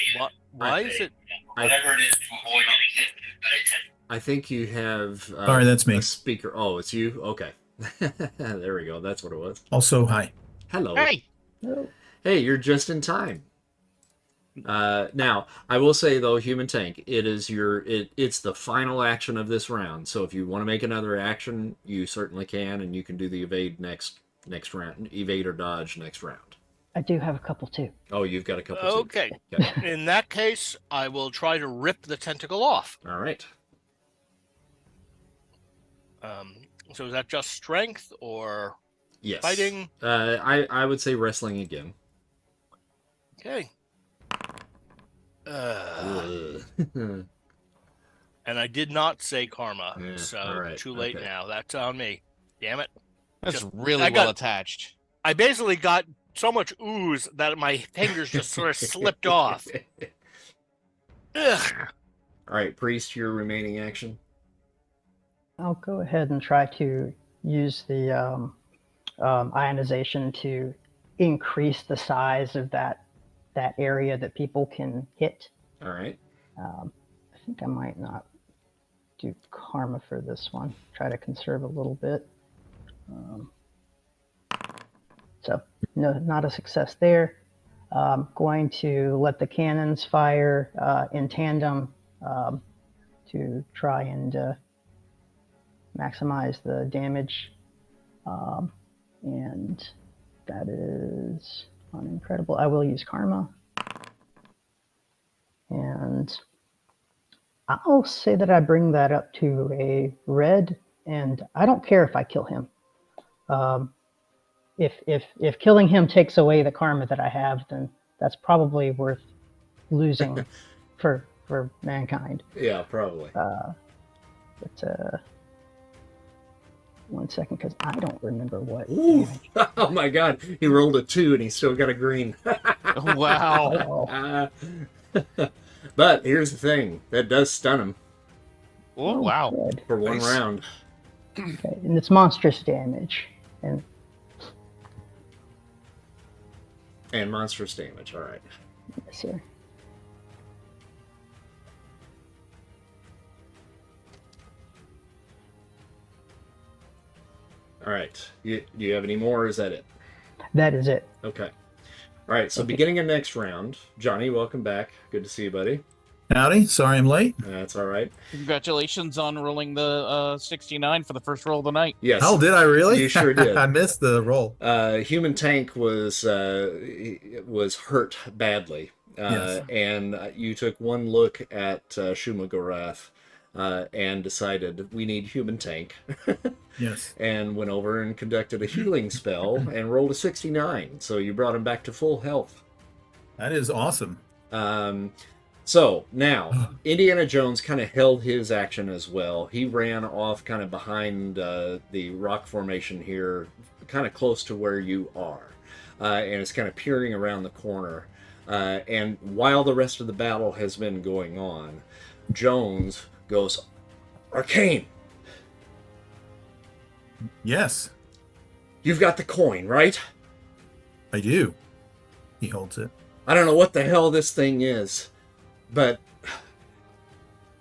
Speaker 2: Why is it? Whatever it is to avoid getting hit by a tentacle.
Speaker 1: I think you have.
Speaker 7: Sorry, that's me.
Speaker 1: A speaker. Oh, it's you. Okay. There we go. That's what it was.
Speaker 7: Also, hi.
Speaker 1: Hello.
Speaker 2: Hey.
Speaker 1: Hey, you're just in time. Now, I will say though, Human Tank, it's the final action of this round. So if you want to make another action, you certainly can, and you can do the evade next round, evade or dodge next round.
Speaker 5: I do have a couple too.
Speaker 1: Oh, you've got a couple.
Speaker 2: Okay.
Speaker 1: Too. Okay.
Speaker 2: In that case, I will try to rip the tentacle off.
Speaker 1: All right.
Speaker 2: So is that just strength or
Speaker 1: yes.
Speaker 2: Fighting?
Speaker 1: I would say wrestling again.
Speaker 2: Okay. And I did not say karma, so too late now. That's on me. Damn it.
Speaker 3: That's really well attached.
Speaker 2: I basically got so much ooze that my fingers just sort of slipped off. Ugh.
Speaker 1: All right, Priest, your remaining action.
Speaker 5: I'll go ahead and try to use the ionization to increase the size of that area that people can hit.
Speaker 1: All right.
Speaker 5: I think I might not do karma for this one. Try to conserve a little bit. So no, not a success there. Going to let the cannons fire in tandem to try and maximize the damage. And that is on incredible. I will use karma. And I'll say that I bring that up to a red, and I don't care if I kill him. If killing him takes away the karma that I have, then that's probably worth losing for mankind.
Speaker 1: Yeah, probably.
Speaker 5: But 1 second, because I don't remember what.
Speaker 1: Oh my God! He rolled a 2 and he still got a green.
Speaker 3: Wow.
Speaker 1: But here's the thing: that does stun him.
Speaker 3: Oh wow!
Speaker 5: Good.
Speaker 1: For one round.
Speaker 5: Okay, and it's monstrous damage. And
Speaker 1: And monstrous damage. All right.
Speaker 5: Yes, sir.
Speaker 1: All right. Do you have any more, or is that it?
Speaker 5: That is it.
Speaker 1: Okay. All right. So
Speaker 5: Okay.
Speaker 1: beginning of next round, Johnny, welcome back. Good to see you, buddy.
Speaker 7: Howdy. Sorry I'm late.
Speaker 1: That's all right.
Speaker 3: Congratulations on rolling the 69 for the first roll of the night.
Speaker 1: Yes.
Speaker 7: Oh, did I really?
Speaker 1: You sure did.
Speaker 7: I missed the roll.
Speaker 1: Human Tank was hurt badly.
Speaker 7: Yes.
Speaker 1: And you took one look at Shuma-Gorath and decided we need Human Tank.
Speaker 7: Yes.
Speaker 1: And went over and conducted a healing spell and rolled a 69. So you brought him back to full health.
Speaker 7: That is awesome.
Speaker 1: So now, Indiana Jones kind of held his action as well. He ran off kind of behind the rock formation here, kind of close to where you are. And is kind of peering around the corner. And while the rest of the battle has been going on, Jones goes, Arcane!
Speaker 7: Yes,
Speaker 1: You've got the coin, right?
Speaker 7: I do. He holds it.
Speaker 1: I don't know what the hell this thing is, but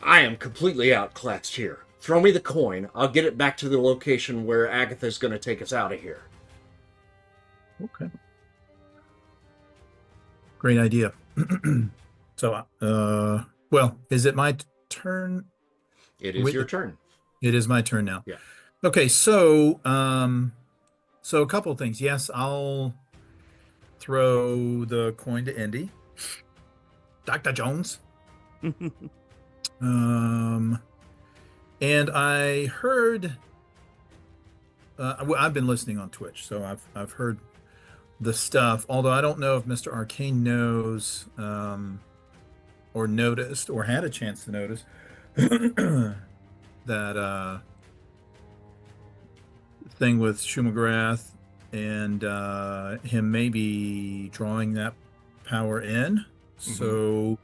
Speaker 1: I am completely outclassed here. Throw me the coin. I'll get it back to the location where Agatha's going to take us out of here.
Speaker 7: Okay. Great idea. So, well, is it my turn?
Speaker 1: It is
Speaker 7: Wait.
Speaker 1: your turn.
Speaker 7: It is my turn now.
Speaker 1: Yeah.
Speaker 7: Okay, so so a couple of things. Yes, I'll throw the coin to Indy. Dr. Jones. And I heard I've been listening on Twitch, so I've heard the stuff, although I don't know if Mr. Arcane knows or noticed or had a chance to notice that thing with Shuma-Gorath and him maybe drawing that power in. So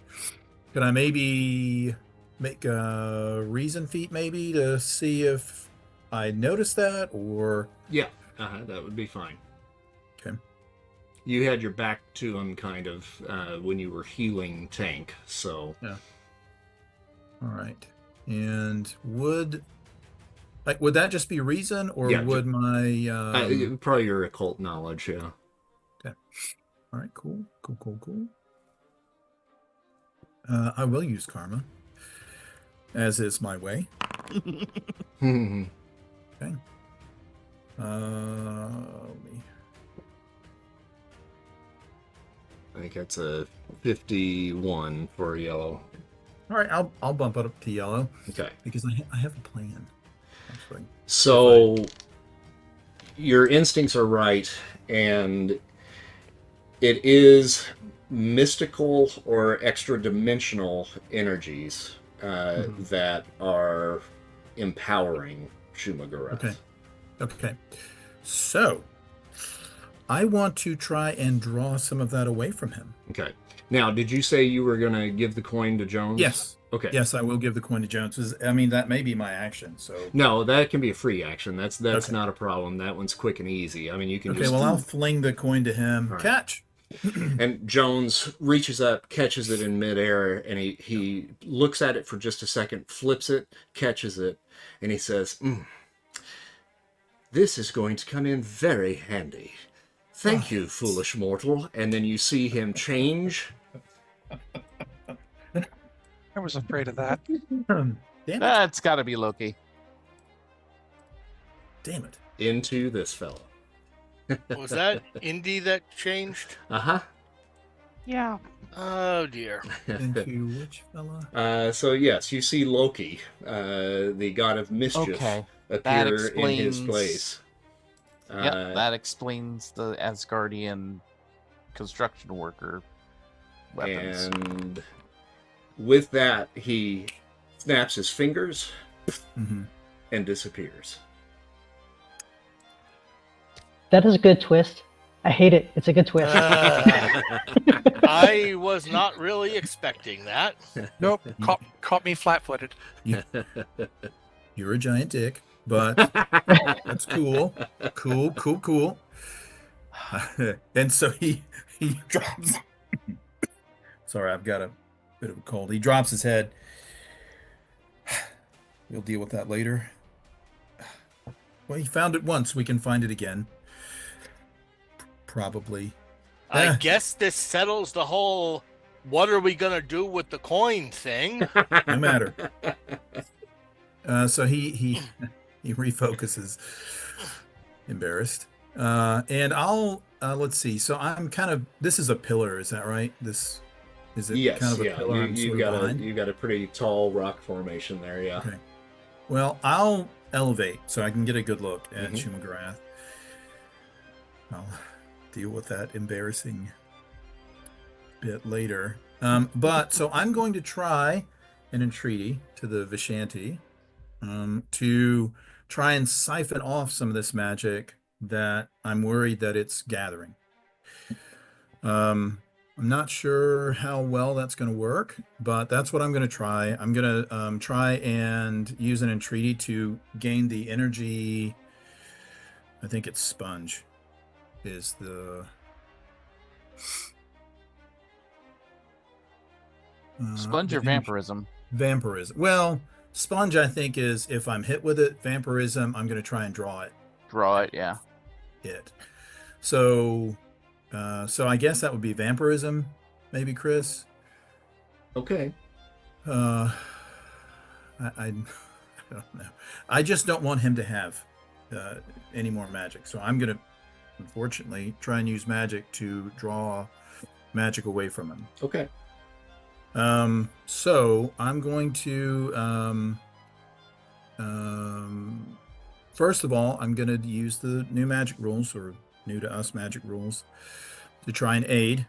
Speaker 7: could I maybe make a reason feat maybe to see if I noticed that, or
Speaker 1: Yeah, that would be fine.
Speaker 7: Okay.
Speaker 1: You had your back to him kind of when you were healing Tank, so...
Speaker 7: Yeah. All right. And would that just be reason, or
Speaker 1: Yeah,
Speaker 7: would my
Speaker 1: probably your occult knowledge, yeah.
Speaker 7: all right, cool. I will use karma, as is my way. Okay. Let me...
Speaker 1: I think that's a 51 for yellow.
Speaker 7: All right, I'll bump it up to yellow
Speaker 1: Okay.
Speaker 7: because I have a plan. Actually.
Speaker 1: So your instincts are right, and it is mystical or extra dimensional energies that are empowering Shuma-Gorath.
Speaker 7: Okay. So I want to try and draw some of that away from him.
Speaker 1: Okay. Now, did you say you were going to give the coin to Jones?
Speaker 7: Yes.
Speaker 1: Okay.
Speaker 7: Yes, I will give the coin to Jones. I mean, that may be my action. So
Speaker 1: No, that can be a free action. That's
Speaker 7: Okay.
Speaker 1: not a problem. That one's quick and easy. I mean, you can
Speaker 7: okay.
Speaker 1: just...
Speaker 7: Well, I'll fling the coin to him.
Speaker 1: All right.
Speaker 7: Catch.
Speaker 1: And Jones reaches up, catches it in midair, and he looks at it for just a second, flips it, catches it, and he says, "This is going to come in very handy. Thank you, foolish mortal." And then you see him change.
Speaker 4: I was afraid of that.
Speaker 7: Damn it.
Speaker 3: That's got to be Loki.
Speaker 7: Damn it.
Speaker 1: Into this fella.
Speaker 2: Was that Indy that changed?
Speaker 1: Uh-huh.
Speaker 6: Yeah.
Speaker 2: Oh dear.
Speaker 7: Into which fella?
Speaker 1: So yes, you see Loki, the god of mischief,
Speaker 3: Okay. That
Speaker 1: appear in his
Speaker 3: explains-
Speaker 1: place.
Speaker 3: Yep, that explains the Asgardian construction worker weapons.
Speaker 1: And with that, he snaps his fingers
Speaker 7: Mm-hmm.
Speaker 1: and disappears.
Speaker 5: That is a good twist. I hate it. It's a good twist.
Speaker 2: I was not really expecting that.
Speaker 4: Nope, caught me flat-footed.
Speaker 7: You're a giant dick, but that's cool. Cool. And so he he drops. Sorry, I've got a bit of a cold. He drops his head. We'll deal with that later. Well, he found it once. We can find it again. Probably.
Speaker 2: I guess this settles the whole what are we going to do with the coin thing.
Speaker 7: No matter. So he refocuses, embarrassed. And I'll let's see. So I'm kind of, this is a pillar, is that right? This is it
Speaker 1: Yes,
Speaker 7: kind of a
Speaker 1: yeah.
Speaker 7: pillar I'm
Speaker 1: You
Speaker 7: sort
Speaker 1: got
Speaker 7: of behind?
Speaker 1: you got a pretty tall rock formation there, yeah.
Speaker 7: Okay. Well, I'll elevate so I can get a good look at
Speaker 1: Mhm.
Speaker 7: Shuma-Gorath. I'll deal with that embarrassing bit later. But so I'm going to try an entreaty to the Vishanti to try and siphon off some of this magic that I'm worried that it's gathering. I'm not sure how well that's going to work, but that's what I'm going to try. I'm going to try and use an entreaty to gain the energy. I think it's sponge is the
Speaker 3: Sponge or
Speaker 7: the energy-
Speaker 3: vampirism?
Speaker 7: Vampirism. Well, sponge I think is if I'm hit with it. Vampirism, I'm going to try and draw it.
Speaker 3: Draw it, yeah.
Speaker 7: It. So I guess that would be vampirism, maybe, Chris.
Speaker 1: Okay.
Speaker 7: I don't know. I just don't want him to have any more magic. So I'm going to, unfortunately, try and use magic to draw magic away from him.
Speaker 1: Okay.
Speaker 7: So I'm going to, first of all, I'm going to use the new magic rules, or new to us magic rules, to try and aid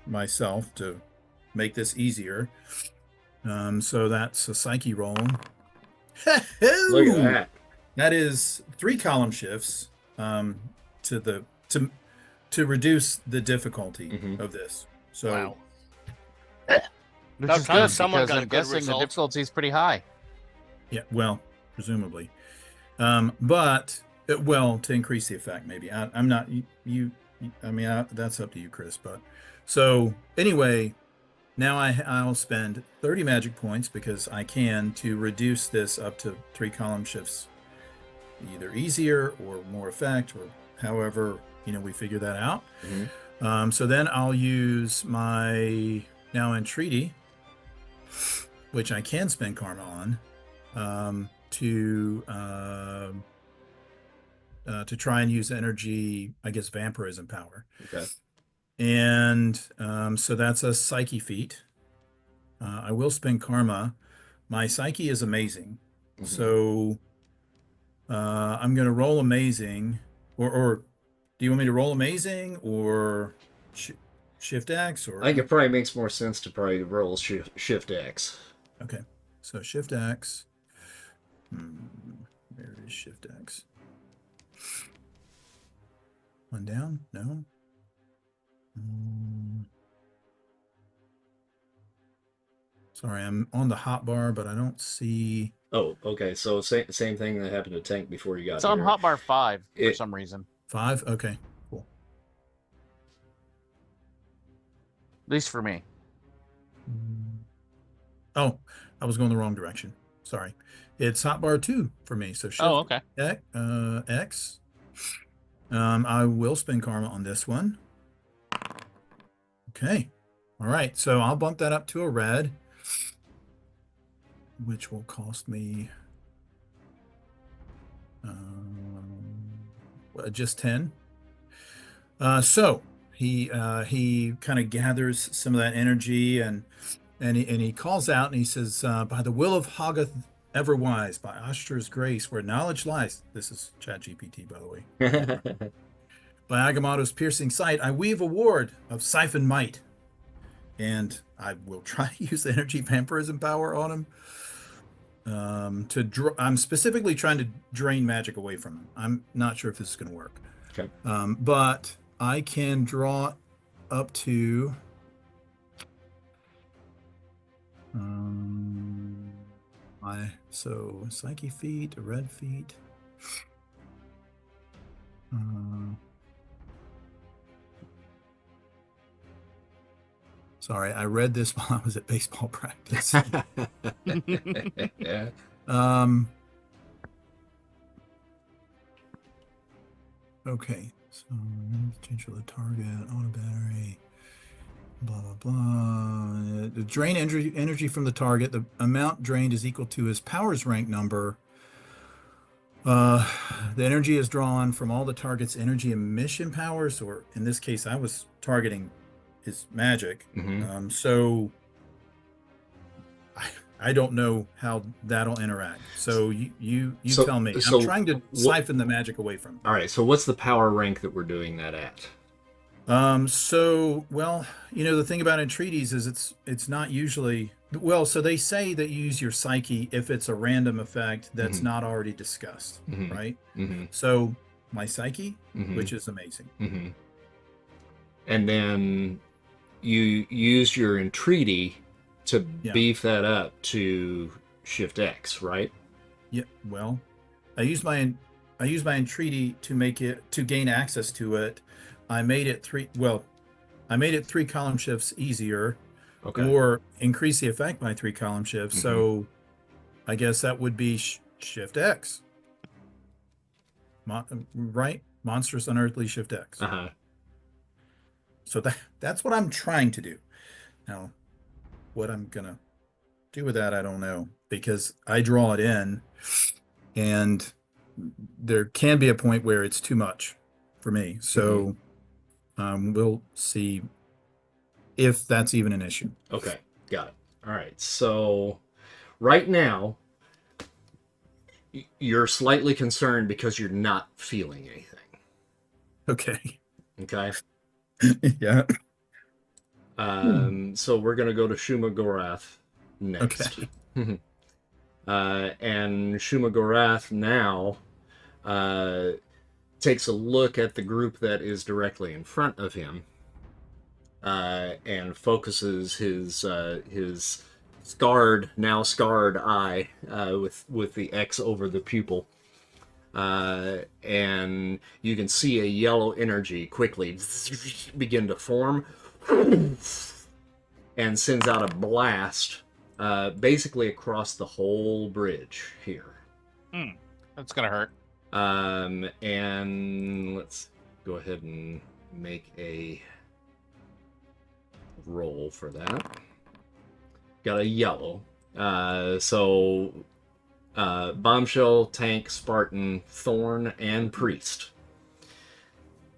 Speaker 7: myself to make this easier. So that's a psyche roll.
Speaker 1: Look at that.
Speaker 7: That is 3 column shifts to reduce the difficulty
Speaker 1: Mhm.
Speaker 7: of this. So
Speaker 2: Wow.
Speaker 3: Which
Speaker 2: About
Speaker 3: is
Speaker 2: time
Speaker 3: good,
Speaker 2: someone
Speaker 3: because
Speaker 2: got a
Speaker 3: I'm
Speaker 2: good
Speaker 3: guessing the
Speaker 2: result.
Speaker 3: difficulty is pretty high.
Speaker 7: yeah, well, presumably, but well, to increase the effect, maybe. I'm not you. I mean, that's up to you, Chris. But so anyway, now I'll spend 30 magic points because I can to reduce this up to 3 column shifts, either easier or more effect, or however we figure that out.
Speaker 1: Mhm.
Speaker 7: So then I'll use my now entreaty, which I can spend karma on, to try and use energy, I guess, vampirism power.
Speaker 1: Okay.
Speaker 7: And so that's a psyche feat. I will spend karma. My psyche is amazing.
Speaker 1: Mhm.
Speaker 7: So I'm going to roll amazing. Or do you want me to roll amazing or shift X? Or
Speaker 1: I think it probably makes more sense to probably roll shift X.
Speaker 7: okay. So shift X. Where is shift X? One down? No. Sorry, I'm on the hotbar, but I don't see.
Speaker 1: Oh, okay. So same thing that happened to Tank before you got
Speaker 3: It's on
Speaker 1: here.
Speaker 3: hotbar 5 for
Speaker 1: It-
Speaker 3: some reason.
Speaker 7: 5? Okay, cool.
Speaker 3: At least for me.
Speaker 7: Oh, I was going the wrong direction. Sorry. It's hotbar 2 for me. So shift
Speaker 3: Oh, okay.
Speaker 7: X. I will spend karma on this one. Okay. All right. So I'll bump that up to a red, which will cost me just 10. So he kind of gathers some of that energy and he calls out and he says, by the will of Hoggoth Everwise, by Ashtar's grace, where knowledge lies. This is ChatGPT, by the way. By Agamotto's piercing sight, I weave a ward of siphon might. And I will try to use the energy vampirism power on him. I'm specifically trying to drain magic away from him. I'm not sure if this is going to work.
Speaker 1: Okay.
Speaker 7: But I can draw up to so psyche feet, a red feet. Sorry, I read this while I was at baseball practice.
Speaker 1: Yeah.
Speaker 7: Okay, so change for the target, auto battery, blah, blah, blah. The drain energy from the target, the amount drained is equal to his powers rank number. The energy is drawn from all the target's energy emission powers, or in this case, I was targeting his magic.
Speaker 1: Mhm.
Speaker 7: So I don't know how that'll interact. So you
Speaker 1: So-
Speaker 7: tell me.
Speaker 1: so
Speaker 7: I'm trying to
Speaker 1: wh-
Speaker 7: siphon the magic away from him.
Speaker 1: All right. So what's the power rank that we're doing that at?
Speaker 7: So well, the thing about entreaties is it's not usually well, so they say that you use your psyche if it's a random effect that's
Speaker 1: Mhm.
Speaker 7: not already discussed,
Speaker 1: Mhm.
Speaker 7: right?
Speaker 1: Mm-hmm.
Speaker 7: So my psyche,
Speaker 1: Mhm.
Speaker 7: which is amazing.
Speaker 1: Mm-hmm. And then you use your entreaty to
Speaker 7: Yeah.
Speaker 1: beef that up to Shift X, right?
Speaker 7: Yeah, well, I use my entreaty to gain access to it. I made it three column shifts easier,
Speaker 1: Okay.
Speaker 7: or increase the effect by 3 column shifts.
Speaker 1: Mhm.
Speaker 7: So I guess that would be Shift X. Right? Monstrous Unearthly Shift X.
Speaker 1: Uh-huh.
Speaker 7: So that's what I'm trying to do. Now, what I'm gonna do with that, I don't know, because I draw it in, and there can be a point where it's too much for me. So we'll see if that's even an issue.
Speaker 1: Okay. Got it. All right. So right now, you're slightly concerned because you're not feeling anything.
Speaker 7: Okay.
Speaker 1: Okay.
Speaker 7: Yeah.
Speaker 1: So we're going to go to Shuma-Gorath next.
Speaker 7: Okay.
Speaker 1: And Shuma-Gorath now takes a look at the group that is directly in front of him and focuses his scarred eye with the X over the pupil. And you can see a yellow energy quickly begin to form and sends out a blast basically across the whole bridge here.
Speaker 3: That's gonna hurt.
Speaker 1: And let's go ahead and make a roll for that. Got a yellow. So Bombshell, Tank, Spartan, Thorn, and Priest.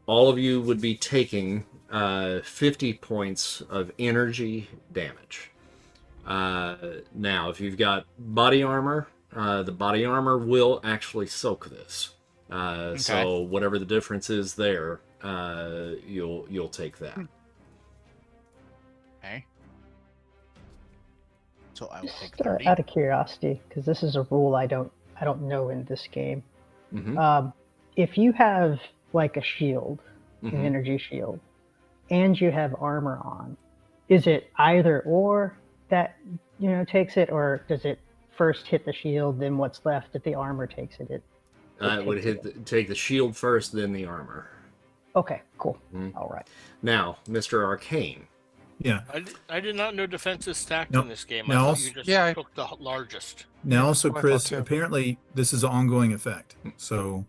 Speaker 1: All of you would be taking 50 points of energy damage. Now, if you've got body armor, the body armor will actually soak this. So whatever the difference is there, you'll take that.
Speaker 3: Okay. So I will take
Speaker 5: Just
Speaker 3: 30.
Speaker 5: out of curiosity, because this is a rule I don't know in this game.
Speaker 1: Mm-hmm.
Speaker 5: If you have like a shield,
Speaker 1: Mm-hmm.
Speaker 5: an energy shield, and you have armor on, is it either or that takes it, or does it first hit the shield, then what's left if the armor takes it? It
Speaker 1: would take the shield first, then the armor.
Speaker 5: Okay, cool.
Speaker 1: Mhm.
Speaker 5: All right.
Speaker 1: Now, Mr. Arcane.
Speaker 7: Yeah.
Speaker 2: I did not know defenses stacked
Speaker 7: No,
Speaker 2: in this game.
Speaker 7: no,
Speaker 2: I thought
Speaker 7: also-
Speaker 2: you just
Speaker 4: Yeah.
Speaker 2: took the largest.
Speaker 7: Now,
Speaker 4: Yeah,
Speaker 7: also,
Speaker 4: that's what I thought
Speaker 7: Chris,
Speaker 4: too.
Speaker 7: apparently this is an ongoing effect. So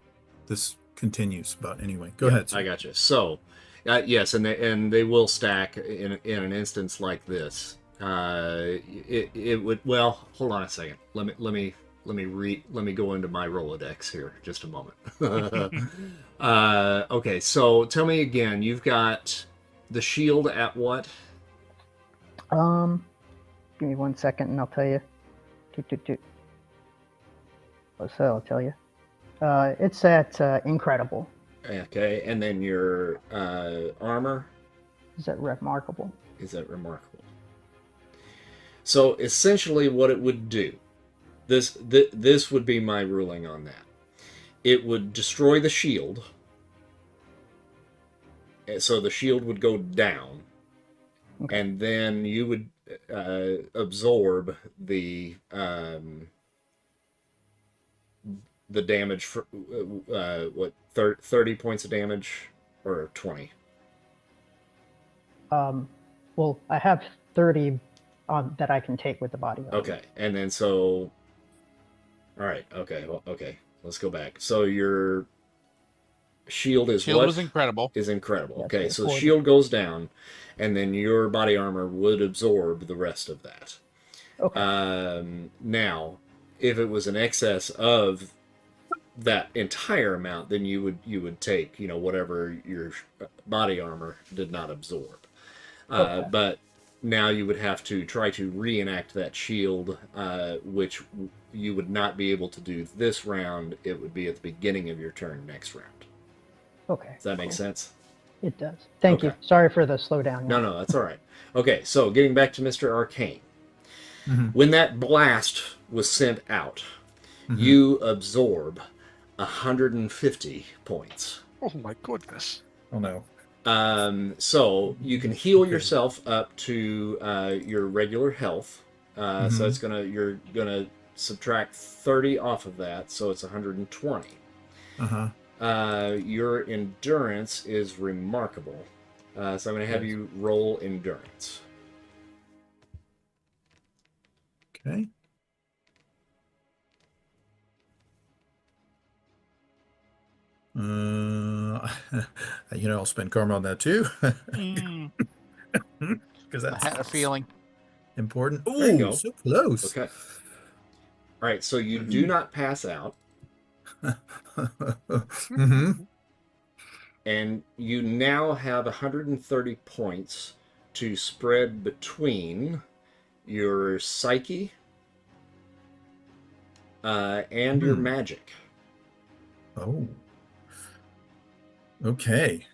Speaker 7: this continues. But anyway, go ahead. Sir.
Speaker 1: I got you. So, yes, and they will stack in an instance like this. It would. Well, hold on a second. Let me go into my Rolodex here. Just a moment. Okay, so tell me again. You've got the shield at what?
Speaker 5: Give me 1 second and I'll tell you. So I'll tell you. It's at incredible.
Speaker 1: Okay, and then your armor.
Speaker 5: Is that remarkable?
Speaker 1: Is that remarkable? So essentially, what it would do, this would be my ruling on that. It would destroy the shield, so the shield would go down, and then you would absorb the damage for 30 points of damage or 20.
Speaker 5: Well, I have 30 that I can take with the body armor.
Speaker 1: Okay, and then so, all right, okay, well, okay, let's go back. So your shield is
Speaker 3: Shield
Speaker 1: what?
Speaker 3: was incredible.
Speaker 1: Is incredible.
Speaker 5: Yes,
Speaker 1: Okay,
Speaker 5: it's
Speaker 1: so the
Speaker 5: 40.
Speaker 1: shield goes down, and then your body armor would absorb the rest of that.
Speaker 5: Okay.
Speaker 1: Now, if it was an excess of that entire amount, then you would take whatever your body armor did not absorb.
Speaker 5: Okay.
Speaker 1: But now you would have to try to reenact that shield, which you would not be able to do this round. It would be at the beginning of your turn next round.
Speaker 5: Okay.
Speaker 1: Does that make sense?
Speaker 5: It does. Thank you.
Speaker 1: Okay.
Speaker 5: Sorry for the slowdown.
Speaker 1: No, that's all right. Okay, so getting back to Mr. Arcane.
Speaker 7: Mm-hmm.
Speaker 1: When that blast was sent out,
Speaker 7: Mm-hmm.
Speaker 1: you absorb 150 points.
Speaker 4: Oh my goodness.
Speaker 7: Oh no.
Speaker 1: So you can heal
Speaker 7: Okay.
Speaker 1: yourself up to your regular health. So it's you're gonna subtract 30 off of that, so it's 120. Your endurance is remarkable. So I'm gonna have you roll endurance.
Speaker 7: Okay. I'll spend karma on that too.
Speaker 3: Mm,
Speaker 7: Because
Speaker 3: I
Speaker 7: that's
Speaker 3: had a feeling.
Speaker 7: important.
Speaker 1: There you
Speaker 7: Ooh,
Speaker 1: go.
Speaker 7: so close.
Speaker 1: Okay. All right, so you do not pass out,
Speaker 7: Mm-hmm.
Speaker 1: and you now have 130 points to spread between your psyche and your magic.
Speaker 7: Oh. Okay.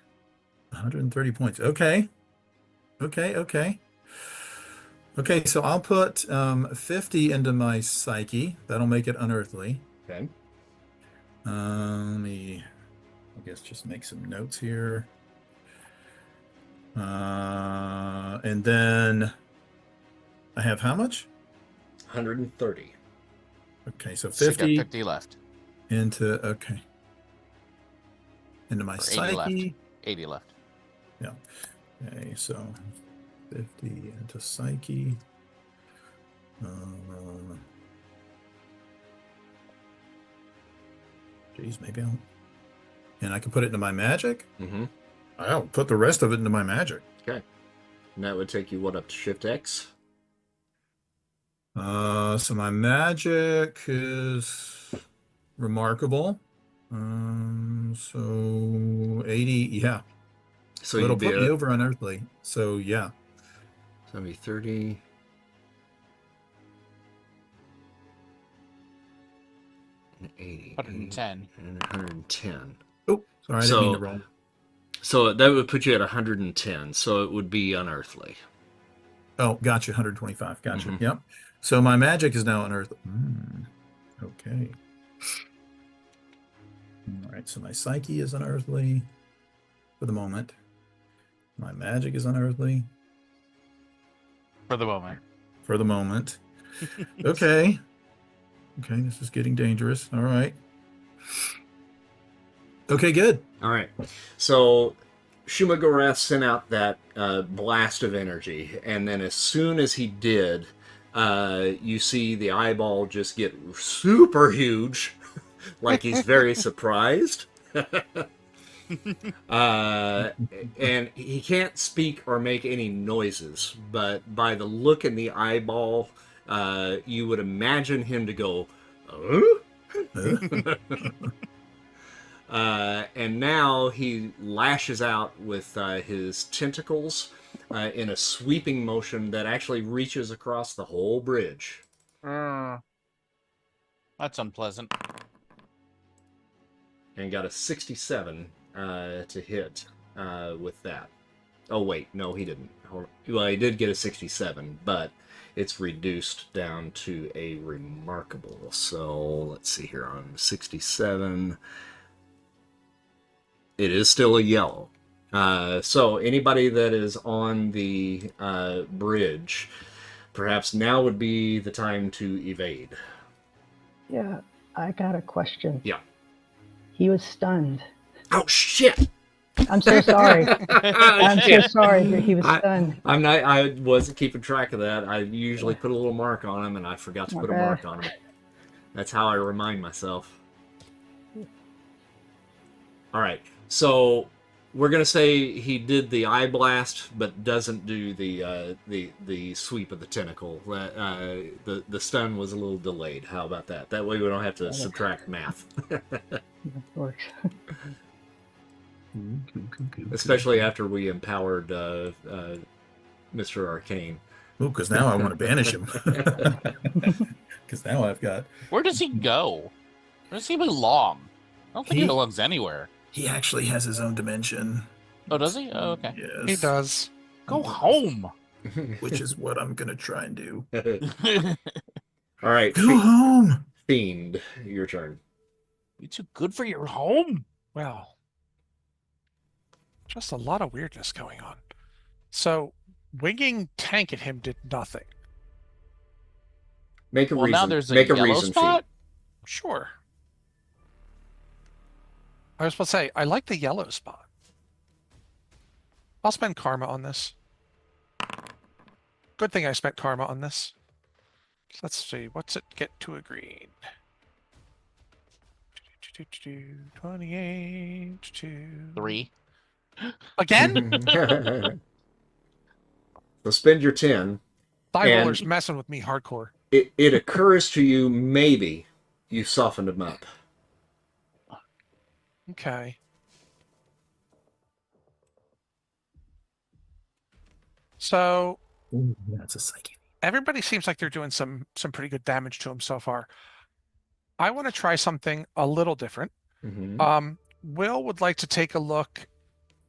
Speaker 7: 130 points. Okay. Okay, so I'll put 50 into my psyche. That'll make it unearthly.
Speaker 1: Okay.
Speaker 7: Let me, I guess, just make some notes here. And then I have how much?
Speaker 1: 130.
Speaker 7: Okay, so
Speaker 3: So you got
Speaker 7: 50
Speaker 3: 50 left.
Speaker 7: into my
Speaker 3: Or 80
Speaker 7: psyche.
Speaker 3: left. 80 left.
Speaker 7: Yeah. Okay, so 50 into psyche. Geez, maybe I'll. And I can put it into my magic?
Speaker 1: Mm-hmm.
Speaker 7: I'll put the rest of it into my magic.
Speaker 1: Okay. And that would take you, what, up to Shift X?
Speaker 7: So my magic is remarkable. So 80, yeah.
Speaker 1: So
Speaker 7: It'll
Speaker 1: you'd be
Speaker 7: put me over unearthly. So yeah.
Speaker 1: So that'd be 30. And 80.
Speaker 3: 110.
Speaker 1: And 110.
Speaker 7: Oh, sorry, I didn't mean to roll.
Speaker 1: So that would put you at 110. So it would be unearthly.
Speaker 7: Oh, gotcha. 125. Gotcha.
Speaker 1: Mhm.
Speaker 7: Yep. So my magic is now unearthly. Okay. All right. So my psyche is unearthly for the moment. My magic is unearthly
Speaker 3: For the moment.
Speaker 7: for the moment. Okay. Okay. This is getting dangerous. All right. Okay, good.
Speaker 1: All right. So Shuma-Gorath sent out that blast of energy, and then as soon as he did, you see the eyeball just get super huge, like he's very surprised. And he can't speak or make any noises, but by the look in the eyeball, you would imagine him to go, and now he lashes out with his tentacles in a sweeping motion that actually reaches across the whole bridge.
Speaker 3: That's unpleasant.
Speaker 1: And got a 67 to hit with that. Oh, wait, no, he didn't. Well, he did get a 67, but it's reduced down to a remarkable. So let's see here on 67. It is still a yellow. So anybody that is on the bridge, perhaps now would be the time to evade.
Speaker 5: Yeah, I got a question.
Speaker 1: Yeah.
Speaker 5: He was stunned.
Speaker 1: Oh, shit!
Speaker 5: I'm so sorry. I'm so
Speaker 1: Shit.
Speaker 5: sorry that he was
Speaker 1: I-
Speaker 5: stunned.
Speaker 1: I'm not. I wasn't keeping track of that. I usually put a little mark on him, and I forgot to
Speaker 5: My
Speaker 1: put a
Speaker 5: bad.
Speaker 1: mark on him. That's how I remind myself. All right. So we're gonna say he did the eye blast, but doesn't do the sweep of the tentacle. The stun was a little delayed. How about that? That way we don't have to subtract math.
Speaker 5: That works.
Speaker 1: Especially after we empowered Mr. Arcane.
Speaker 7: Oh, because now I want to banish him. Because now I've got.
Speaker 3: Where does he go? Where does he belong? I don't think he
Speaker 7: He-
Speaker 3: belongs anywhere.
Speaker 7: He actually has his own dimension.
Speaker 3: Oh, does he? Oh, okay.
Speaker 7: Yes.
Speaker 4: He does.
Speaker 3: Go home.
Speaker 7: Which is what I'm gonna try and do.
Speaker 1: All right,
Speaker 7: Go home.
Speaker 1: Fiend, your turn.
Speaker 3: You too good for your home?
Speaker 4: Well, just a lot of weirdness going on. So, winging tank at him did nothing.
Speaker 1: Make a
Speaker 3: Well,
Speaker 1: reason.
Speaker 3: now there's a
Speaker 1: Make a
Speaker 3: yellow
Speaker 1: reason,
Speaker 3: spot.
Speaker 4: Sure. I was about to say, I like the yellow spot. I'll spend karma on this. Good thing I spent karma on this. Let's see, what's it get to a green? 28 to
Speaker 3: 3.
Speaker 4: again?
Speaker 1: Fiend. So spend your 10.
Speaker 4: Die
Speaker 1: And-
Speaker 4: roller's messing with me hardcore.
Speaker 1: It occurs to you maybe you softened him up.
Speaker 4: Okay. So
Speaker 7: Ooh, that's a psychic.
Speaker 4: everybody seems like they're doing some pretty good damage to him so far. I want to try something a little different.
Speaker 1: Mhm.
Speaker 4: Will would like to take a look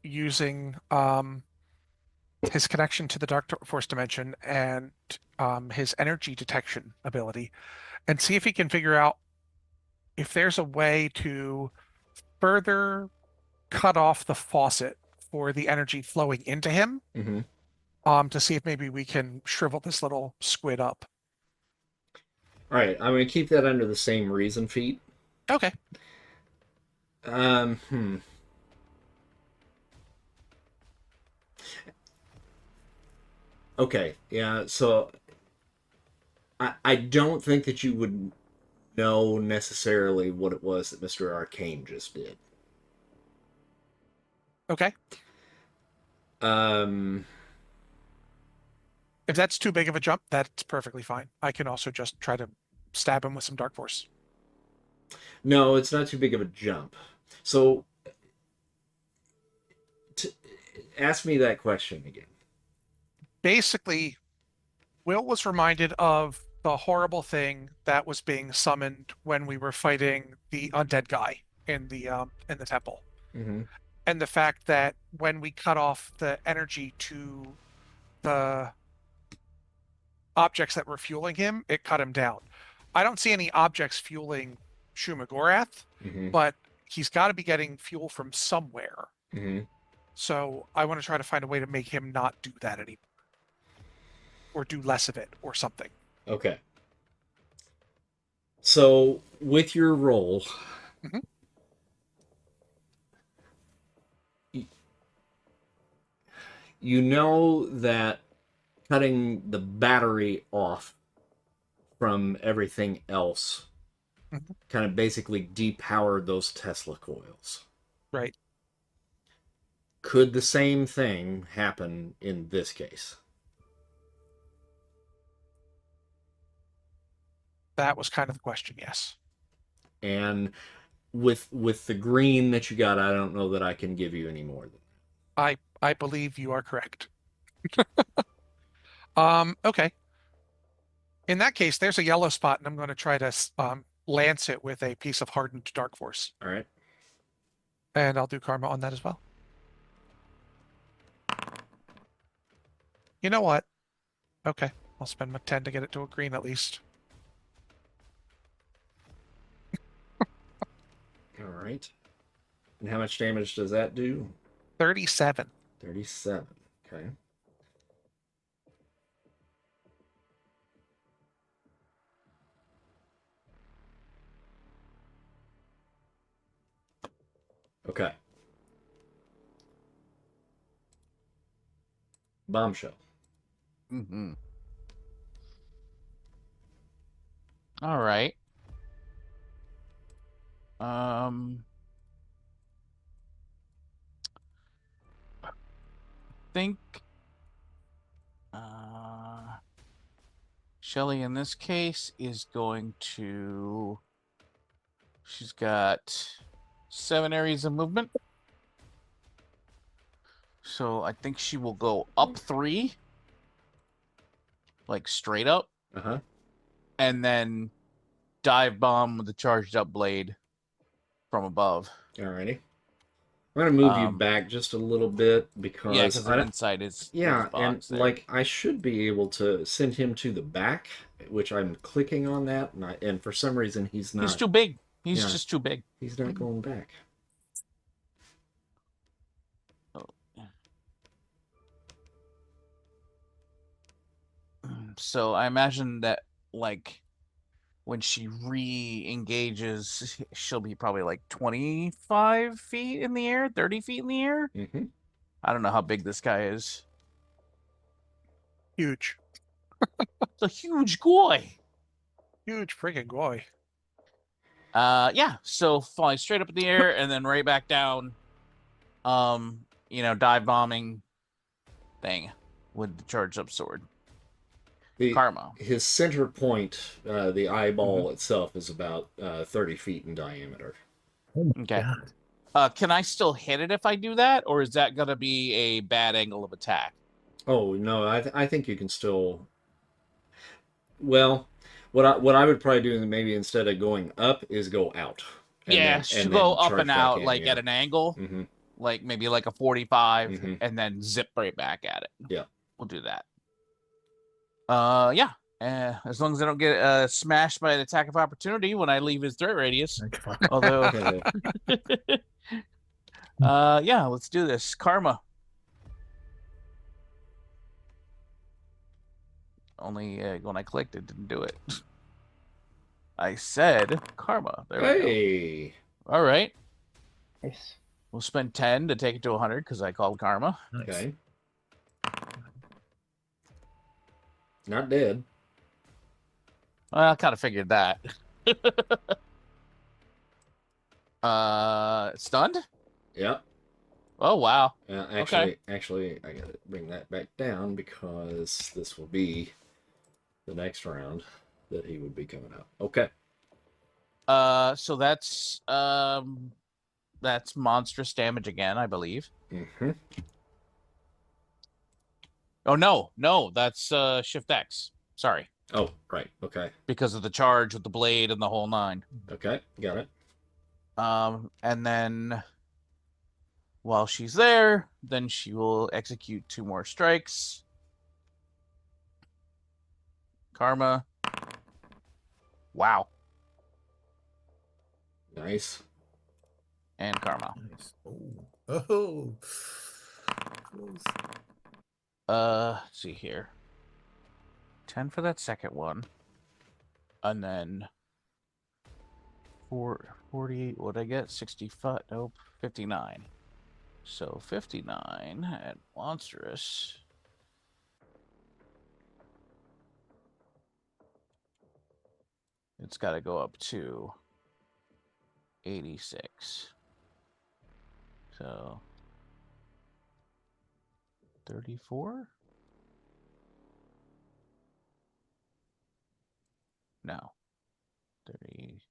Speaker 4: using his connection to the Dark Force dimension and his energy detection ability and see if he can figure out if there's a way to further cut off the faucet for the energy flowing into him
Speaker 1: Mhm.
Speaker 4: to see if maybe we can shrivel this little squid up.
Speaker 1: All right, I'm going to keep that under the same reason feat.
Speaker 4: Okay.
Speaker 1: Hmm. Okay, yeah, so I don't think that you would know necessarily what it was that Mr. Arcane just did.
Speaker 4: Okay.
Speaker 1: Um,
Speaker 4: If that's too big of a jump, that's perfectly fine. I can also just try to stab him with some Dark Force.
Speaker 1: no, it's not too big of a jump. So, ask me that question again.
Speaker 4: Basically, Will was reminded of the horrible thing that was being summoned when we were fighting the undead guy in the temple.
Speaker 1: Mm-hmm.
Speaker 4: And the fact that when we cut off the energy to the objects that were fueling him, it cut him down. I don't see any objects fueling Shuma-Gorath,
Speaker 1: Mm-hmm.
Speaker 4: but he's got to be getting fuel from somewhere.
Speaker 1: Mm-hmm.
Speaker 4: So I want to try to find a way to make him not do that anymore. Or do less of it or something.
Speaker 1: Okay. So, with your roll,
Speaker 4: Mhm.
Speaker 1: you know that cutting the battery off from everything else
Speaker 4: Mhm.
Speaker 1: kind of basically depowered those Tesla coils.
Speaker 4: Right.
Speaker 1: Could the same thing happen in this case?
Speaker 4: That was kind of the question, yes.
Speaker 1: And with the green that you got, I don't know that I can give you any more than
Speaker 4: I believe you are correct. Okay. In that case, there's a yellow spot, and I'm going to try to lance it with a piece of hardened Dark Force.
Speaker 1: all right.
Speaker 4: And I'll do karma on that as well. You know what? Okay. I'll spend my 10 to get it to a green at least.
Speaker 1: All right. And how much damage does that do?
Speaker 4: 37.
Speaker 1: 37. Okay. Okay. bombshell.
Speaker 3: Mm-hmm. All right. Think Shelly in this case is going to. She's got 7 areas of movement. So I think she will go up 3. Like straight up.
Speaker 1: Uh-huh.
Speaker 3: And then dive bomb with the charged up blade from above.
Speaker 1: Alrighty. I'm gonna move you back just a little bit because
Speaker 3: Yeah, because the inside is
Speaker 1: yeah,
Speaker 3: there's
Speaker 1: and
Speaker 3: box there.
Speaker 1: like I should be able to send him to the back, which I'm clicking on that, and for some reason he's not.
Speaker 3: He's too big. He's
Speaker 1: Yeah.
Speaker 3: just too big.
Speaker 1: He's not going back.
Speaker 3: So I imagine that like when she re-engages, she'll be probably like 25 feet in the air, 30 feet in the air.
Speaker 1: Mm-hmm.
Speaker 3: I don't know how big this guy is.
Speaker 4: Huge.
Speaker 3: It's a huge guy.
Speaker 4: Huge friggin' guy.
Speaker 3: Yeah, so flying straight up in the air and then right back down. Dive bombing thing with the charged up sword. Karma.
Speaker 1: His center point, the eyeball itself, is about 30 feet in diameter.
Speaker 3: Okay. Can I still hit it if I do that, or is that gonna be a bad angle of attack?
Speaker 1: Oh no, I think you can still. Well, what I would probably do maybe instead of going up is go out.
Speaker 3: And go up and out
Speaker 1: in,
Speaker 3: at an angle,
Speaker 1: mm-hmm.
Speaker 3: like maybe like a 45,
Speaker 1: mm-hmm.
Speaker 3: and then zip right back at it.
Speaker 1: Yeah,
Speaker 3: we'll do that. Yeah. As long as I don't get smashed by an attack of opportunity when I leave his threat radius. Although, yeah, let's do this. Karma. Only when I clicked, it didn't do it. I said karma. There we go. All right.
Speaker 5: Nice.
Speaker 3: We'll spend 10 to take it to 100 because I called karma.
Speaker 7: Nice.
Speaker 1: Okay. Not dead.
Speaker 3: Well, I kind of figured that. Stunned?
Speaker 1: Yep.
Speaker 3: Oh, wow.
Speaker 1: Actually, I gotta bring that back down because this will be the next round that he would be coming out. Okay.
Speaker 3: So that's monstrous damage again, I believe.
Speaker 1: Mm-hmm.
Speaker 3: Oh no, that's Shift X. Sorry.
Speaker 1: Oh, right. Okay.
Speaker 3: Because of the charge with the blade and the whole 9.
Speaker 1: Okay, got it.
Speaker 3: And then while she's there, then she will execute 2 more strikes. Karma. Wow.
Speaker 1: Nice.
Speaker 3: And karma.
Speaker 7: Nice. Oh. Close.
Speaker 3: Let's see here. 10 for that second one. And then 48, what'd I get? 65, nope, 59. So 59 at monstrous. It's got to go up to 86. So 34? No. 30.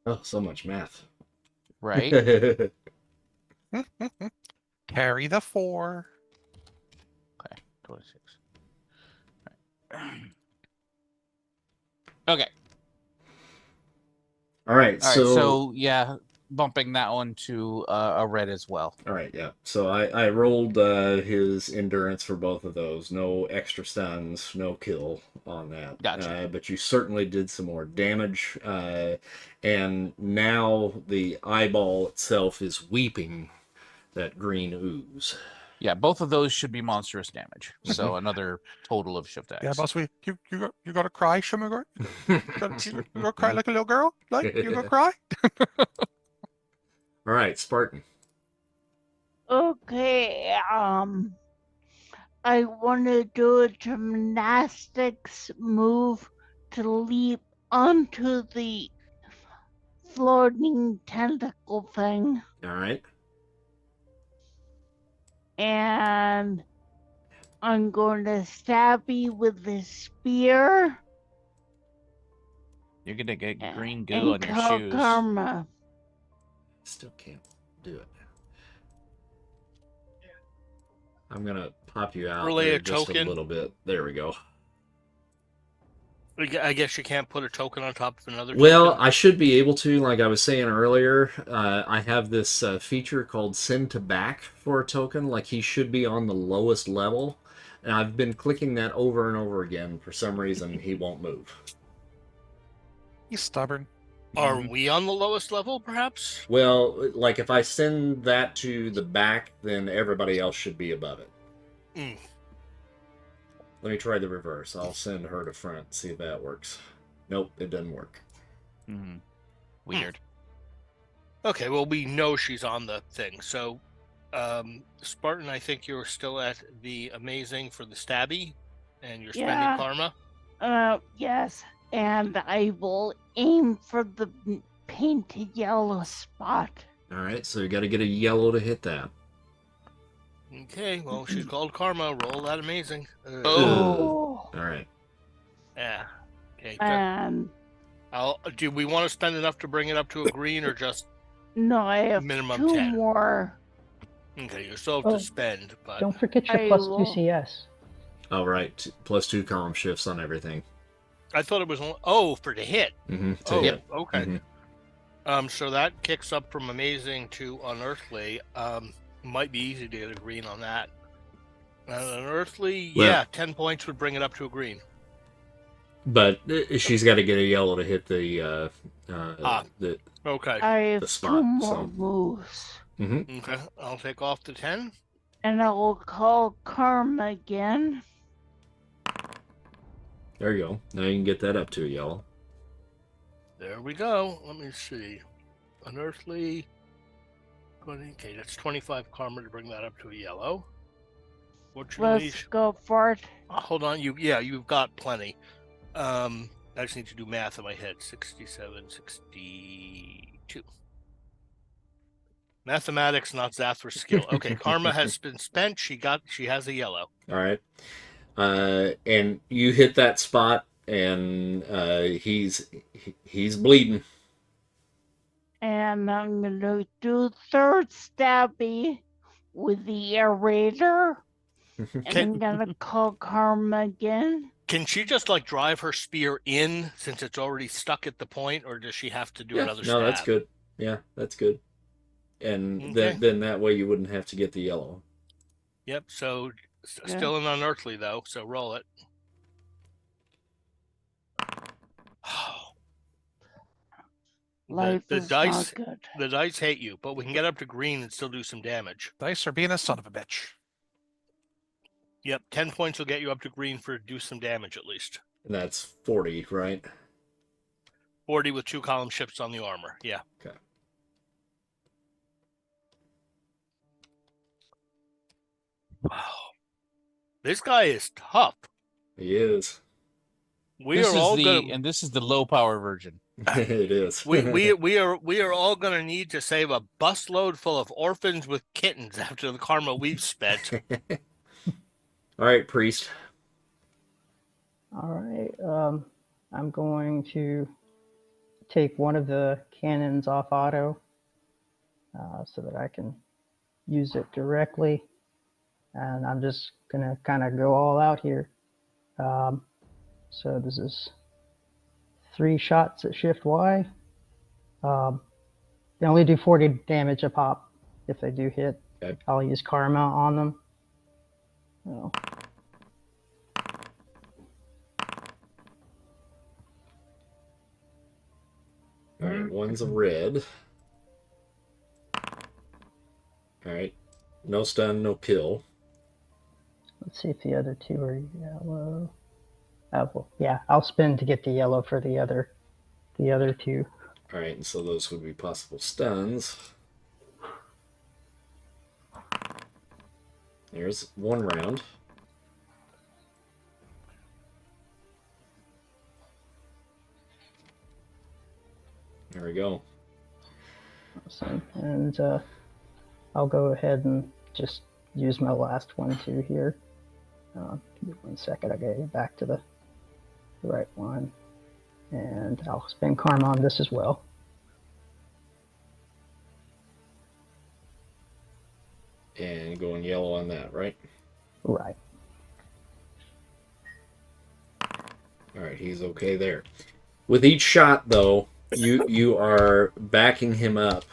Speaker 1: Oh, so much math.
Speaker 3: Right?
Speaker 4: Carry the 4.
Speaker 3: Okay, 26. Right. Okay.
Speaker 1: All right.
Speaker 3: So yeah, bumping that one to a red as well.
Speaker 1: All right, yeah. So I rolled his endurance for both of those. No extra stuns, no kill on that.
Speaker 3: Gotcha.
Speaker 1: But you certainly did some more damage. And now the eyeball itself is weeping that green ooze.
Speaker 3: Yeah, both of those should be monstrous damage. So another total of shift X.
Speaker 4: Yeah, boss, you gotta cry, Shuma-Gorath? You gotta cry like a little girl? Like, you gotta cry?
Speaker 1: All right, Spartan.
Speaker 6: Okay, I want to do a gymnastics move to leap onto the floating tentacle thing,
Speaker 1: All right.
Speaker 6: and I'm going to stab you with this spear
Speaker 3: You're gonna get green goo
Speaker 6: and
Speaker 3: on your
Speaker 6: kill
Speaker 3: shoes.
Speaker 6: Karma.
Speaker 1: Still can't do it. I'm gonna pop you out
Speaker 2: Relay
Speaker 1: there
Speaker 2: a
Speaker 1: just
Speaker 2: token?
Speaker 1: a little bit. There we go.
Speaker 2: I guess you can't put a token on top of another
Speaker 1: Well,
Speaker 2: token.
Speaker 1: I should be able to, like I was saying earlier. I have this feature called Send to Back for a token. Like he should be on the lowest level, and I've been clicking that over and over again. For some reason, he won't move.
Speaker 4: He's stubborn.
Speaker 2: Are we on the lowest level, perhaps?
Speaker 1: Well, like if I send that to the back, then everybody else should be above it.
Speaker 2: Mm.
Speaker 1: Let me try the reverse. I'll send her to front, see if that works. Nope, it doesn't work.
Speaker 3: Weird.
Speaker 2: Okay, well, we know she's on the thing. So, Spartan, I think you're still at the amazing for the stabby, and you're spending
Speaker 6: Yeah.
Speaker 2: karma.
Speaker 6: Yes, and I will aim for the painted yellow spot.
Speaker 1: All right, so you got to get a yellow to hit that.
Speaker 2: Okay, well, she's called Karma. Roll that amazing.
Speaker 6: Oh.
Speaker 1: All right.
Speaker 2: Yeah. Okay.
Speaker 6: And
Speaker 2: Do we want to spend enough to bring it up to a green, or just
Speaker 6: no, I have
Speaker 2: minimum
Speaker 6: 2
Speaker 2: 10?
Speaker 6: more.
Speaker 2: Okay, you still have
Speaker 5: Oh,
Speaker 2: to spend, but
Speaker 5: Don't forget your
Speaker 6: I
Speaker 5: plus
Speaker 6: will-
Speaker 5: 2 CS.
Speaker 1: All right, +2 column shifts on everything.
Speaker 2: I thought it was only, for the hit.
Speaker 1: Mm-hmm.
Speaker 2: Oh,
Speaker 1: Hit.
Speaker 2: okay.
Speaker 1: Mhm.
Speaker 2: So that kicks up from amazing to unearthly. Might be easy to get a green on that. Unearthly,
Speaker 1: Well-
Speaker 2: yeah, 10 points would bring it up to a green.
Speaker 1: But she's got to get a yellow to hit the
Speaker 2: Okay.
Speaker 6: I have
Speaker 1: the
Speaker 6: 2
Speaker 1: spot,
Speaker 6: more
Speaker 1: so.
Speaker 6: moves.
Speaker 2: Okay, I'll take off the 10.
Speaker 6: And I will call Karma again.
Speaker 1: There you go. Now you can get that up to a yellow.
Speaker 2: There we go. Let me see. Unearthly. 20. Okay, that's 25 karma to bring that up to a yellow. Fortunately,
Speaker 6: Let's go for it.
Speaker 2: hold on. You've got plenty. I just need to do math in my head. 67, 62. Mathematics, not Zathr's skill. Okay, karma has been spent. She has a yellow.
Speaker 1: All right. And you hit that spot, and he's bleeding.
Speaker 6: And I'm going to do third stabby with the aerator. And I'm going to call Karma again.
Speaker 2: Can she just like drive her spear in since it's already stuck at the point, or does she have to do another stab?
Speaker 1: No, that's good. Yeah, that's good. And
Speaker 2: Okay.
Speaker 1: then that way you wouldn't have to get the yellow.
Speaker 2: Yep. So still an unearthly though. So roll it.
Speaker 6: Life
Speaker 2: The
Speaker 6: is
Speaker 2: dice,
Speaker 6: not good.
Speaker 2: the dice hate you, but we can get up to green and still do some damage.
Speaker 4: Dice are being a son of a bitch.
Speaker 2: Yep, 10 points will get you up to green for do some damage at least.
Speaker 1: And that's 40, right?
Speaker 2: 40 with 2 column shifts on the armor. Yeah.
Speaker 1: Okay.
Speaker 2: Wow. This guy is tough.
Speaker 1: He is.
Speaker 2: We are all gonna
Speaker 3: and this is the low power version.
Speaker 1: It is.
Speaker 2: we are all gonna need to save a busload full of orphans with kittens after the karma we've spent.
Speaker 1: All right, priest.
Speaker 5: All right. I'm going to take one of the cannons off auto so that I can use it directly. And I'm just going to kind of go all out here. So this is 3 shots at shift Y. They only do 40 damage a pop if they do hit.
Speaker 1: Okay.
Speaker 5: I'll use karma on them. Oh.
Speaker 1: All right, one's a red. All right, no stun, no kill.
Speaker 5: Let's see if the other two are yellow. Well, yeah, I'll spin to get the yellow for the other two.
Speaker 1: All right, and so those would be possible stuns. There's one round. There we go.
Speaker 5: Awesome. And I'll go ahead and just use my last one too here. Give me 1 second. I gotta get back to the right one. And I'll spend karma on this as well.
Speaker 1: And going yellow on that, right?
Speaker 5: Right.
Speaker 1: All right, he's okay there. With each shot, though, you are backing him up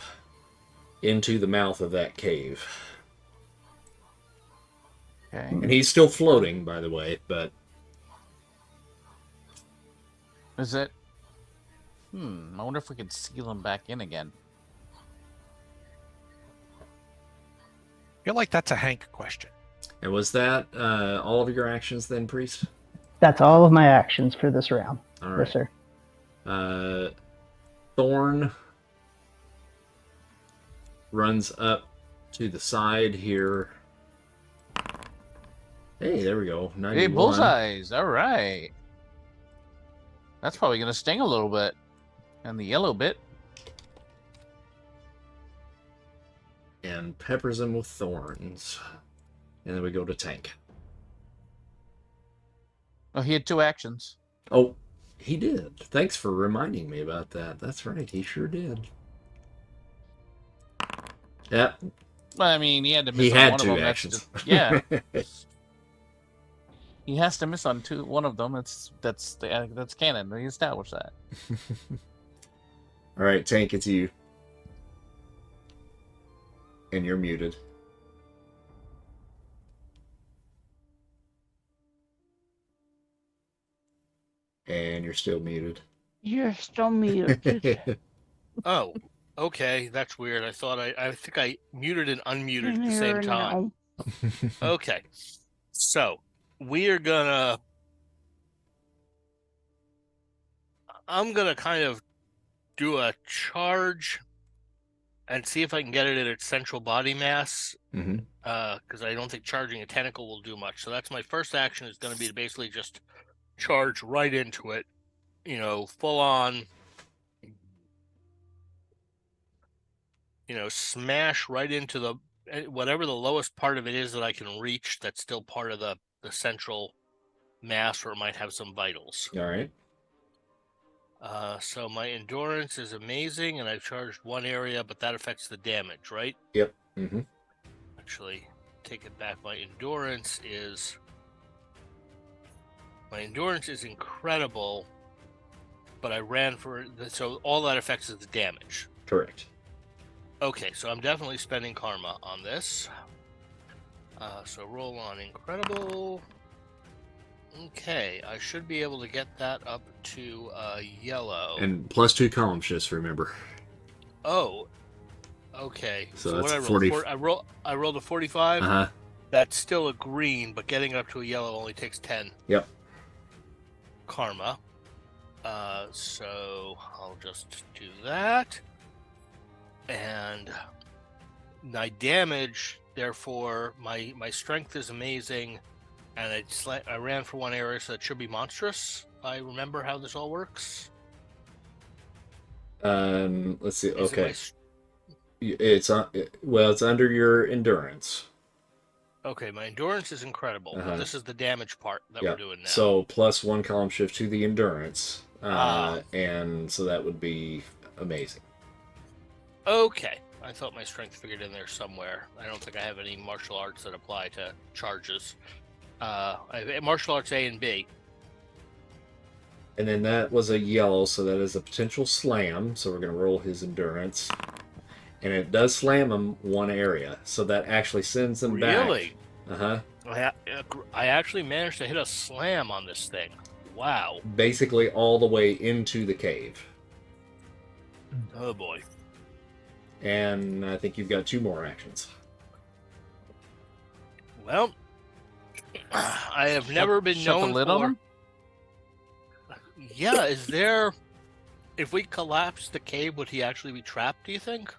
Speaker 1: into the mouth of that cave.
Speaker 3: Okay.
Speaker 1: And he's still floating, by the way, but...
Speaker 3: Is it? I wonder if we could seal him back in again.
Speaker 4: I feel like that's a Hank question.
Speaker 1: And was that all of your actions then, Priest?
Speaker 5: That's all of my actions for this round.
Speaker 1: All right.
Speaker 5: Yes, sir.
Speaker 1: Thorn runs up to the side here. Hey, there we go. 91.
Speaker 3: Hey, bullseyes. All right. That's probably going to sting a little bit. And the yellow bit.
Speaker 1: And peppers him with thorns. And then we go to Tank.
Speaker 3: Oh, he had 2 actions.
Speaker 1: Oh, he did. Thanks for reminding me about that. That's right. He sure did. Yeah.
Speaker 3: Well, I mean, he had to miss
Speaker 1: He
Speaker 3: on
Speaker 1: had
Speaker 3: one
Speaker 1: 2
Speaker 3: of them.
Speaker 1: actions.
Speaker 3: Yeah. He has to miss on one of them. That's canon. We established that.
Speaker 1: All right, Tank, it's you. And you're muted. And you're still muted.
Speaker 6: You're still muted.
Speaker 2: Oh, okay. That's weird. I think I muted and unmuted at the
Speaker 6: Here
Speaker 2: same time.
Speaker 6: now.
Speaker 2: Okay. So I'm gonna kind of do a charge and see if I can get it at its central body mass.
Speaker 1: Mm-hmm.
Speaker 2: Because I don't think charging a tentacle will do much. So that's my first action, is going to be to basically just charge right into it, full on, smash right into whatever the lowest part of it is that I can reach. That's still part of the central mass, or it might have some vitals.
Speaker 1: All right.
Speaker 2: So my endurance is amazing, and I've charged one area, but that affects the damage, right?
Speaker 1: Yep. Mm-hmm.
Speaker 2: Actually, take it back. My endurance is incredible, but I ran for so all that affects is the damage.
Speaker 1: Correct.
Speaker 2: Okay, so I'm definitely spending karma on this. So roll on incredible. Okay, I should be able to get that up to yellow.
Speaker 1: And +2 column shifts, remember.
Speaker 2: Oh, okay.
Speaker 1: So
Speaker 2: what
Speaker 1: that's
Speaker 2: I rolled?
Speaker 1: 40.
Speaker 2: I rolled a 45.
Speaker 1: Uh-huh.
Speaker 2: That's still a green, but getting up to a yellow only takes 10.
Speaker 1: Yep.
Speaker 2: Karma. So I'll just do that. And my damage, therefore, my strength is amazing. And I ran for one area, so it should be monstrous. I remember how this all works.
Speaker 1: Let's see.
Speaker 2: Is
Speaker 1: Okay. It's under your endurance.
Speaker 2: Okay, my endurance is incredible.
Speaker 1: Uh-huh.
Speaker 2: This is the damage part that we're doing now.
Speaker 1: So +1 column shift to the endurance. And so that would be amazing.
Speaker 2: Okay. I thought my strength figured in there somewhere. I don't think I have any martial arts that apply to charges. I have martial arts A and B.
Speaker 1: And then that was a yellow, so that is a potential slam. So we're going to roll his endurance. And it does slam him one area. So that actually sends him back.
Speaker 2: Really?
Speaker 1: Uh-huh.
Speaker 2: I actually managed to hit a slam on this thing. Wow.
Speaker 1: Basically all the way into the cave.
Speaker 2: Oh, boy.
Speaker 1: And I think you've got 2 more actions.
Speaker 2: Well, I have never been
Speaker 3: Shut the
Speaker 2: known
Speaker 3: lid
Speaker 2: for.
Speaker 3: on him?
Speaker 2: Yeah, is there? If we collapse the cave, would he actually be trapped? Do you think?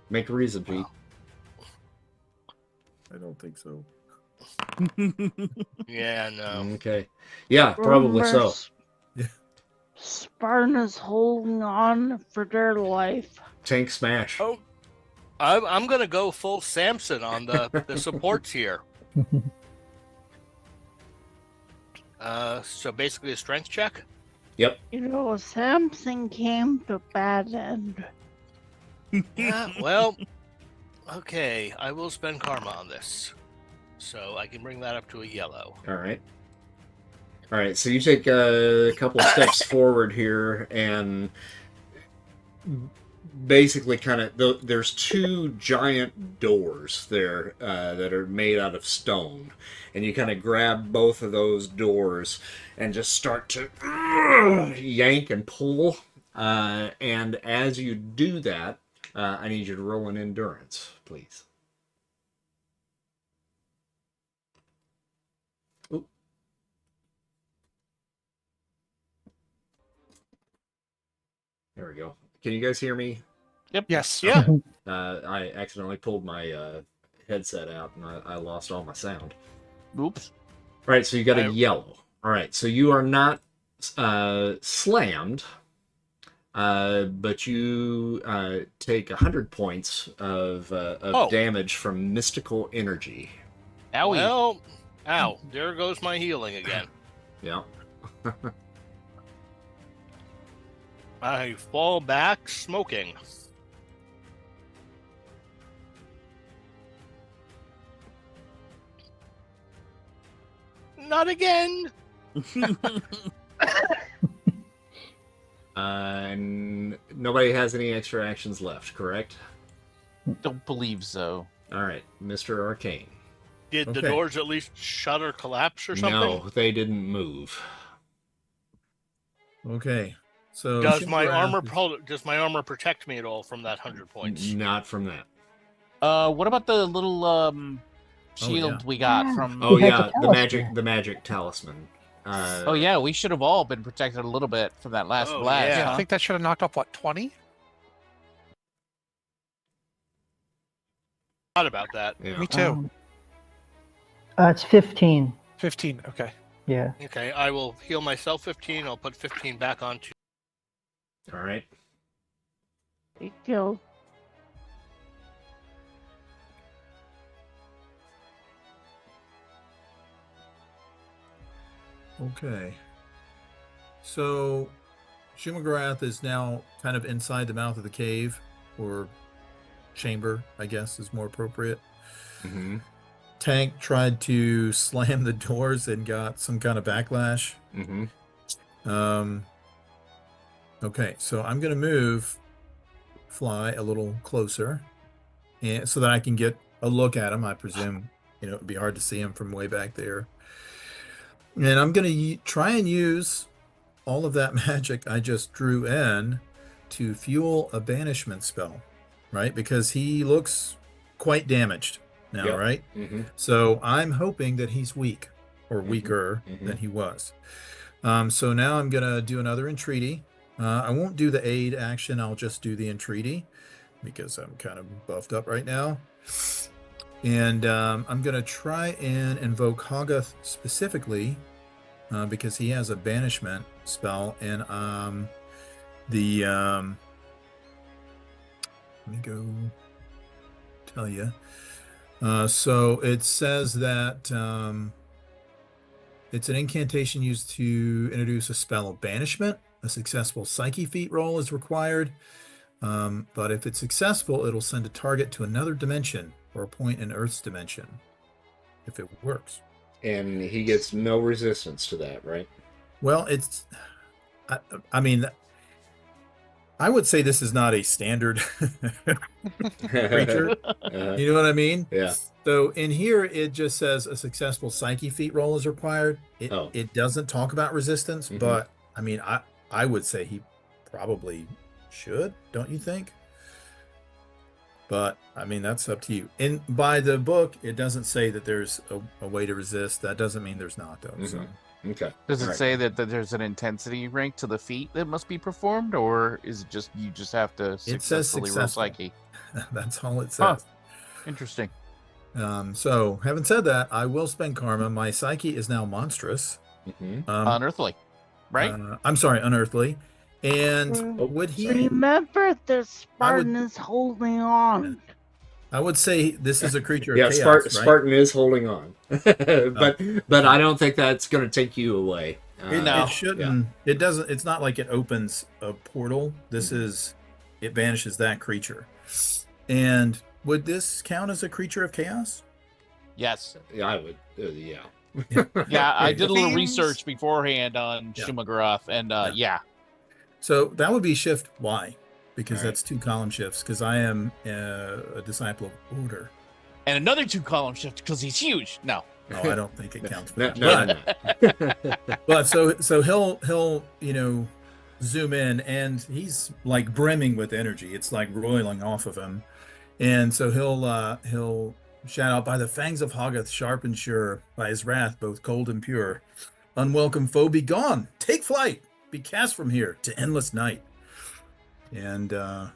Speaker 1: Make a reason, Pete.
Speaker 7: I don't think so.
Speaker 2: Yeah, no.
Speaker 1: Okay. Yeah, probably so.
Speaker 6: Remember,
Speaker 7: Yeah.
Speaker 6: Sparta's holding on for their life.
Speaker 1: Tank smash.
Speaker 2: Oh, I'm gonna go full Samson on the supports here. So basically a strength check.
Speaker 1: Yep.
Speaker 6: You know, Samson came to bad end.
Speaker 2: Yeah. Well, okay. I will spend karma on this, so I can bring that up to a yellow.
Speaker 1: All right. All right. So you take a couple of steps forward here, and basically, kind of, there's two giant doors there that are made out of stone, and you kind of grab both of those doors and just start to yank and pull. And as you do that, I need you to roll an endurance, please. Oop. There we go. Can you guys hear me?
Speaker 4: Yes.
Speaker 2: Yeah.
Speaker 1: I accidentally pulled my headset out, and I lost all my sound.
Speaker 3: Oops.
Speaker 1: All right, so you got a
Speaker 2: I-
Speaker 1: yellow. All right, so you are not slammed, but you take 100 points of
Speaker 2: Oh.
Speaker 1: damage from mystical energy.
Speaker 3: Owie.
Speaker 2: Well, ow! There goes my healing again.
Speaker 1: Yeah.
Speaker 2: I fall back smoking. Not again.
Speaker 1: And nobody has any extra actions left, correct?
Speaker 3: Don't believe so.
Speaker 1: All right, Mr. Arcane.
Speaker 2: Did the
Speaker 7: Okay.
Speaker 2: doors at least shut or collapse or something?
Speaker 1: No, they didn't move.
Speaker 7: Okay. So
Speaker 2: Does my
Speaker 7: Shuma-Gorath
Speaker 2: does my armor protect me at all from that 100 points?
Speaker 1: Not from that.
Speaker 3: What about the little shield we got
Speaker 5: Yeah.
Speaker 3: from?
Speaker 1: Oh
Speaker 5: You had
Speaker 1: yeah,
Speaker 5: the
Speaker 1: the magic talisman.
Speaker 3: Oh yeah, we should have all been protected a little bit from that last
Speaker 2: Oh,
Speaker 3: blast.
Speaker 2: yeah.
Speaker 4: Yeah,
Speaker 3: huh?
Speaker 4: I think that should have knocked off, what, 20?
Speaker 2: Thought about that.
Speaker 1: Yeah.
Speaker 4: Me too.
Speaker 5: It's 15.
Speaker 4: 15, okay.
Speaker 5: Yeah.
Speaker 2: Okay, I will heal myself 15. I'll put 15 back on.
Speaker 1: All right.
Speaker 6: They go.
Speaker 7: Okay. So Shuma-Gorath is now kind of inside the mouth of the cave, or chamber, I guess is more appropriate.
Speaker 1: Mm-hmm.
Speaker 7: Tank tried to slam the doors and got some kind of backlash.
Speaker 1: Mm-hmm.
Speaker 7: Okay, so I'm going to fly a little closer, and so that I can get a look at him. I presume, it would be hard to see him from way back there. And I'm going to try and use all of that magic I just drew in to fuel a banishment spell, right? Because he looks quite damaged now,
Speaker 1: Yep.
Speaker 7: right?
Speaker 1: Mm-hmm.
Speaker 7: So I'm hoping that he's weak, or
Speaker 1: Mhm.
Speaker 7: weaker
Speaker 1: Mhm.
Speaker 7: than he was. So now I'm going to do another entreaty. I won't do the aid action. I'll just do the entreaty because I'm kind of buffed up right now. And I'm going to try and invoke Hoggoth specifically because he has a banishment spell. And let me go tell you. So it says that it's an incantation used to introduce a spell of banishment. A successful psyche feat roll is required. But if it's successful, it'll send a target to another dimension or a point in Earth's dimension if it works.
Speaker 1: And he gets no resistance to that, right?
Speaker 7: Well, I mean, I would say this is not a standard creature. You know what I mean?
Speaker 1: Yeah.
Speaker 7: So in here, it just says a successful psyche feat roll is required.
Speaker 1: Oh.
Speaker 7: It doesn't talk about resistance,
Speaker 1: Mhm.
Speaker 7: but I mean, I would say he probably should, don't you think? But I mean, that's up to you. And by the book, it doesn't say that there's a way to resist. That doesn't mean there's not, though. So
Speaker 1: Okay.
Speaker 3: Does it
Speaker 1: All right.
Speaker 3: say that there's an intensity rank to the feat that must be performed, or is it just you just have to
Speaker 7: says
Speaker 3: successfully roll
Speaker 7: successful.
Speaker 3: psyche?
Speaker 7: that's all it
Speaker 3: Huh.
Speaker 7: says.
Speaker 3: Interesting.
Speaker 7: So having said that, I will spend karma. My psyche is now monstrous.
Speaker 3: Unearthly, right?
Speaker 7: I'm sorry, unearthly. And
Speaker 6: Oh,
Speaker 7: would he?
Speaker 6: Remember, the Spartan is holding on.
Speaker 7: I would say this is a creature of
Speaker 1: Yeah,
Speaker 7: chaos, right?
Speaker 1: Spartan is holding on, but I don't think that's going to take you away.
Speaker 7: It shouldn't. Yeah. It doesn't. It's not like it opens a portal. This is. It banishes that creature. And would this count as a creature of chaos?
Speaker 3: Yes.
Speaker 1: Yeah, I would. Yeah.
Speaker 3: Yeah, I did a little
Speaker 4: Seems-
Speaker 3: research beforehand on Shuma-Gorath, and yeah.
Speaker 7: So that would be shift Y, because
Speaker 1: All right.
Speaker 7: that's 2 column shifts. Because I am a disciple of order.
Speaker 3: And another 2 column shift because he's huge. No.
Speaker 7: No, I don't think it counts. For
Speaker 1: No,
Speaker 7: that. But so he'll zoom in, and he's like brimming with energy. It's like roiling off of him, and so he'll shout out, "By the fangs of Hoggoth, sharp and sure, by his wrath both cold and pure, unwelcome foe, be gone, take flight, be cast from here to endless night." And all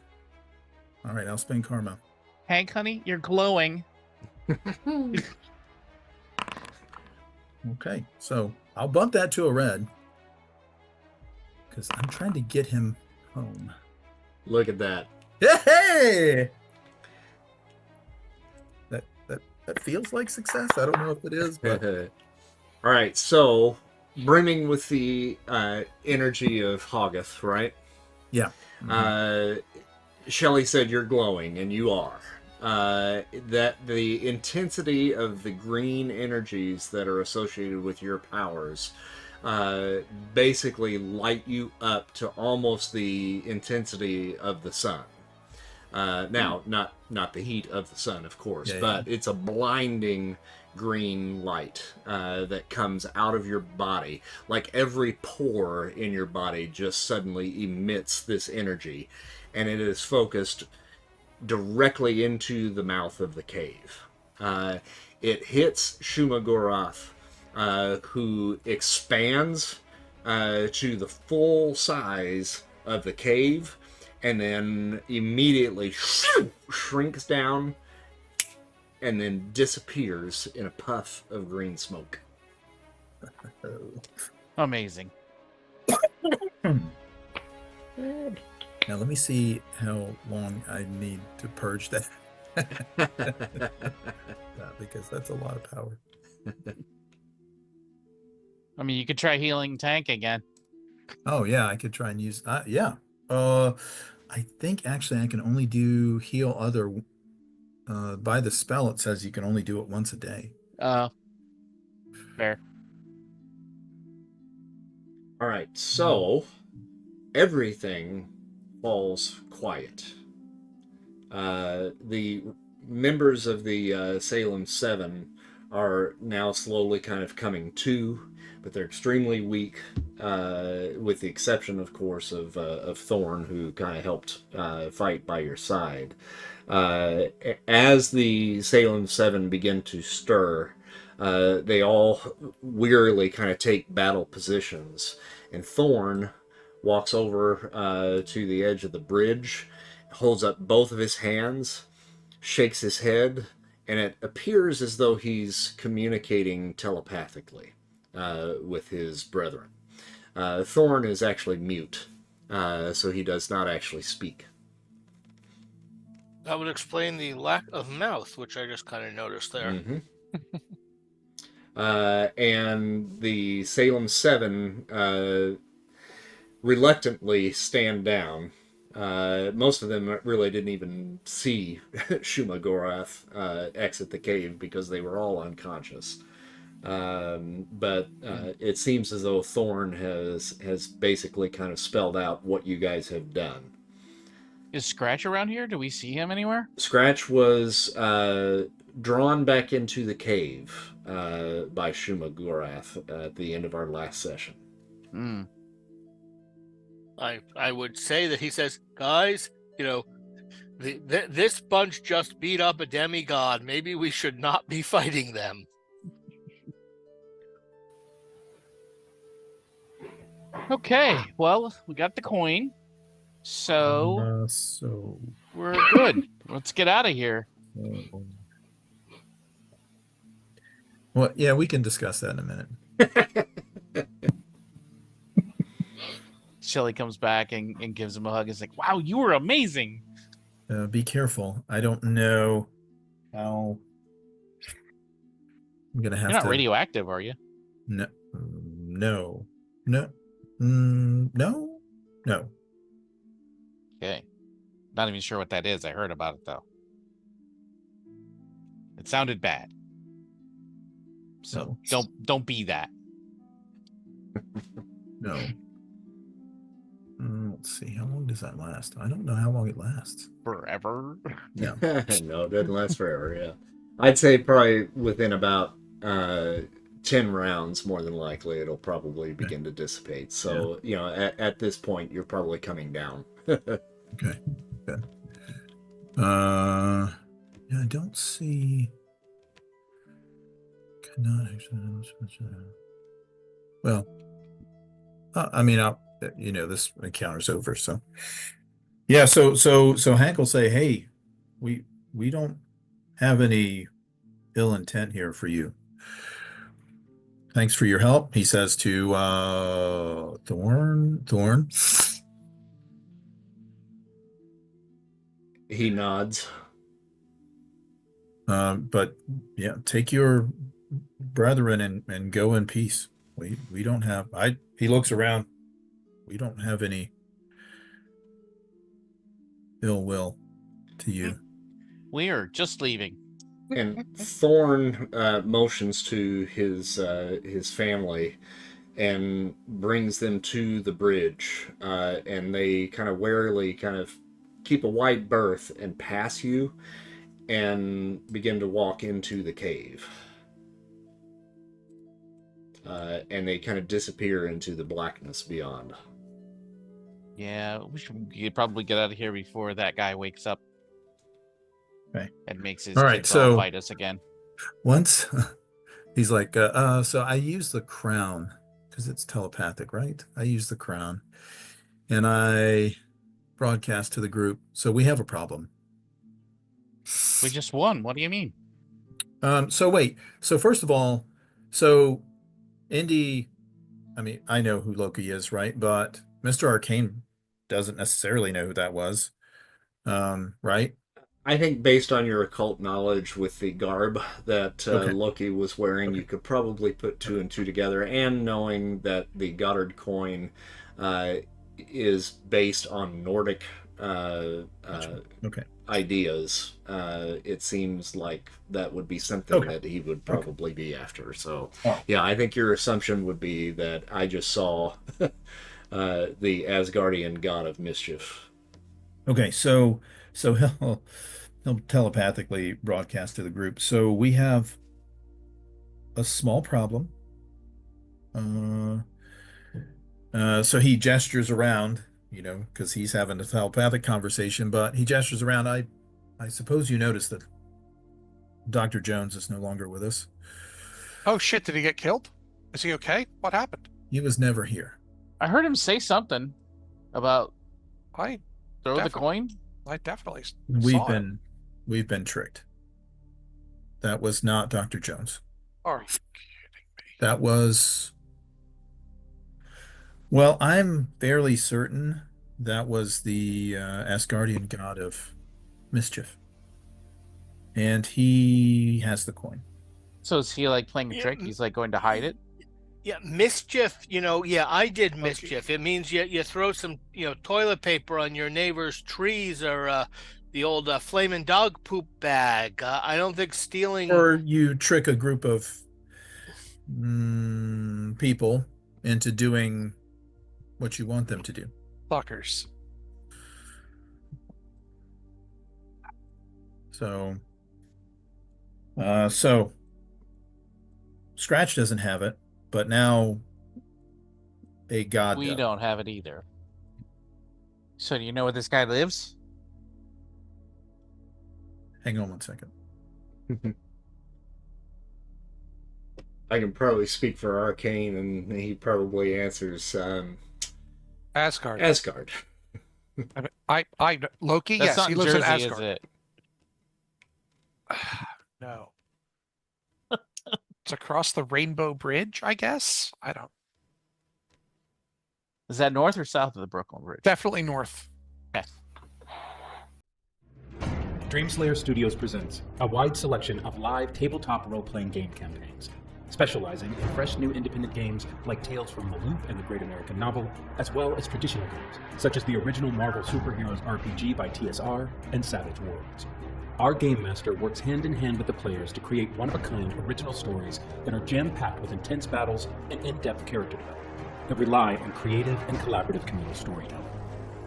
Speaker 7: right, I'll spend karma.
Speaker 3: Hank, honey, you're glowing.
Speaker 7: Okay, so I'll bump that to a red because I'm trying to get him home.
Speaker 1: Look at that.
Speaker 7: Hey! That feels like success. I don't know if it is, but
Speaker 1: All right, so brimming with the energy of Hoggoth, right?
Speaker 7: yeah.
Speaker 1: Shelley said you're glowing, and you are. That the intensity of the green energies that are associated with your powers basically light you up to almost the intensity of the sun. Now, not the heat of the sun, of course, but it's a blinding green light that comes out of your body. Like every pore in your body just suddenly emits this energy, and it is focused directly into the mouth of the cave. It hits Shuma-Gorath, who expands to the full size of the cave, and then immediately shrinks down and then disappears in a puff of green smoke.
Speaker 3: Amazing.
Speaker 5: Good.
Speaker 7: Now let me see how long I need to purge that. Because that's a lot of power.
Speaker 3: I mean, you could try healing Tank again.
Speaker 7: Oh yeah, I could try and use. Yeah. I think actually I can only do heal other. By the spell, it says you can only do it once a day.
Speaker 3: Fair.
Speaker 1: All right, so everything falls quiet. The members of the Salem 7 are now slowly kind of coming to, but they're extremely weak, with the exception, of course, of Thorn, who kind of helped fight by your side. As the Salem 7 begin to stir, they all wearily kind of take battle positions, and Thorn walks over to the edge of the bridge, holds up both of his hands, shakes his head, and it appears as though he's communicating telepathically with his brethren. Thorn is actually mute, so he does not actually speak.
Speaker 2: That would explain the lack of mouth, which I just kind of noticed there.
Speaker 1: Mm-hmm. And the Salem 7 reluctantly stand down. Most of them really didn't even see Shuma-Gorath exit the cave because they were all unconscious. But it seems as though Thorn has basically kind of spelled out what you guys have done.
Speaker 3: Is Scratch around here? Do we see him anywhere?
Speaker 1: Scratch was drawn back into the cave by Shuma-Gorath at the end of our last session.
Speaker 3: Hmm.
Speaker 2: I would say that he says, guys, This bunch just beat up a demigod. Maybe we should not be fighting them.
Speaker 3: Okay, well, we got the coin. So
Speaker 7: So
Speaker 3: we're good. Let's get out of here.
Speaker 7: well, yeah, we can discuss that in a minute.
Speaker 3: Shelly comes back and gives him a hug. It's like, wow, you were amazing.
Speaker 7: Be careful. I don't know how. I'm gonna have
Speaker 3: You're not
Speaker 7: to.
Speaker 3: radioactive, are you?
Speaker 7: No, no, no, no, no.
Speaker 3: Okay. Not even sure what that is. I heard about it though. It sounded bad. So
Speaker 7: No.
Speaker 3: don't be that.
Speaker 7: No. Let's see. How long does that last? I don't know how long it lasts.
Speaker 3: Forever.
Speaker 7: No.
Speaker 1: No, it doesn't last forever. Yeah, I'd say probably within about 10 rounds, more than likely, it'll probably begin to dissipate. So at this point, you're probably coming down.
Speaker 7: Okay. Good. Yeah, I don't see. Cannot actually. Well, I mean, this encounter's over, so yeah. So Hank will say, "Hey, we don't have any ill intent here for you. Thanks for your help," he says to Thorn.
Speaker 1: He nods.
Speaker 7: But yeah, take your brethren and go in peace. We don't have. He looks around. We don't have any ill will to you.
Speaker 3: We are just leaving.
Speaker 1: And Thorn motions to his family and brings them to the bridge, and they kind of warily keep a wide berth and pass you and begin to walk into the cave. And they kind of disappear into the blackness beyond.
Speaker 3: Yeah, we should probably get out of here before that guy wakes up.
Speaker 7: Okay.
Speaker 3: And makes his
Speaker 7: All right,
Speaker 3: kids all
Speaker 7: so
Speaker 3: fight us again.
Speaker 7: once he's like, so I use the crown because it's telepathic, right? I use the crown and I broadcast to the group. So we have a problem.
Speaker 3: We just won. What do you mean?
Speaker 7: So wait. So first of all, so Indy, I mean, I know who Loki is, right? But Mr. Arcane doesn't necessarily know who that was. Right?
Speaker 1: I think based on your occult knowledge with the garb that
Speaker 7: Okay.
Speaker 1: Loki was wearing,
Speaker 7: Okay.
Speaker 1: you could probably put two and two together, and knowing that the Goddard coin is based on Nordic
Speaker 7: Okay.
Speaker 1: ideas, it seems like that would be something
Speaker 7: Okay.
Speaker 1: that he would probably be after. So,
Speaker 7: Oh.
Speaker 1: yeah, I think your assumption would be that I just saw the Asgardian god of mischief.
Speaker 7: Okay, so he'll telepathically broadcast to the group. So we have a small problem. So he gestures around, because he's having a telepathic conversation, but he gestures around. I suppose you noticed that Dr. Jones is no longer with us.
Speaker 4: Oh shit, did he get killed? Is he okay? What happened?
Speaker 7: He was never here.
Speaker 3: I heard him say something about
Speaker 4: I
Speaker 3: throw the
Speaker 4: Definitely.
Speaker 3: coin.
Speaker 4: I definitely
Speaker 7: We've
Speaker 4: saw it.
Speaker 7: been tricked. That was not Dr. Jones.
Speaker 4: Are you
Speaker 7: That was, well, I'm fairly certain that was the Asgardian god of mischief. And he has the coin.
Speaker 3: So is he like playing a
Speaker 2: Yeah,
Speaker 3: trick? He's like going to hide it.
Speaker 2: Yeah, mischief, I did mischief. It means you throw some, toilet paper on your neighbor's trees or the old flaming dog poop bag. I don't think stealing...
Speaker 7: Or you trick a group of people into doing what you want them to do.
Speaker 4: fuckers?
Speaker 7: So Scratch doesn't have it, but now a god
Speaker 3: We
Speaker 7: does.
Speaker 3: don't have it either. So do you know where this guy lives?
Speaker 7: Hang on one second.
Speaker 1: I can probably speak for Arcane, and he probably answers
Speaker 4: Asgard.
Speaker 1: Asgard.
Speaker 4: I Loki.
Speaker 3: That's
Speaker 4: Yes,
Speaker 3: not
Speaker 4: he
Speaker 3: in
Speaker 4: lives in
Speaker 3: Jersey,
Speaker 4: Asgard.
Speaker 3: is it?
Speaker 4: No. It's across the Rainbow Bridge, I guess. I don't.
Speaker 3: Is that north or south of the Brooklyn Bridge?
Speaker 4: Definitely north.
Speaker 3: Okay.
Speaker 8: Dreamslayer Studios presents a wide selection of live tabletop role-playing game campaigns, specializing in fresh new independent games like Tales from the Loop and the Great American Novel, as well as traditional games such as the original Marvel Superheroes RPG by TSR and Savage Worlds. Our game master works hand in hand with the players to create one-of-a-kind original stories that are jam-packed with intense battles and in-depth character development that rely on creative and collaborative communal storytelling.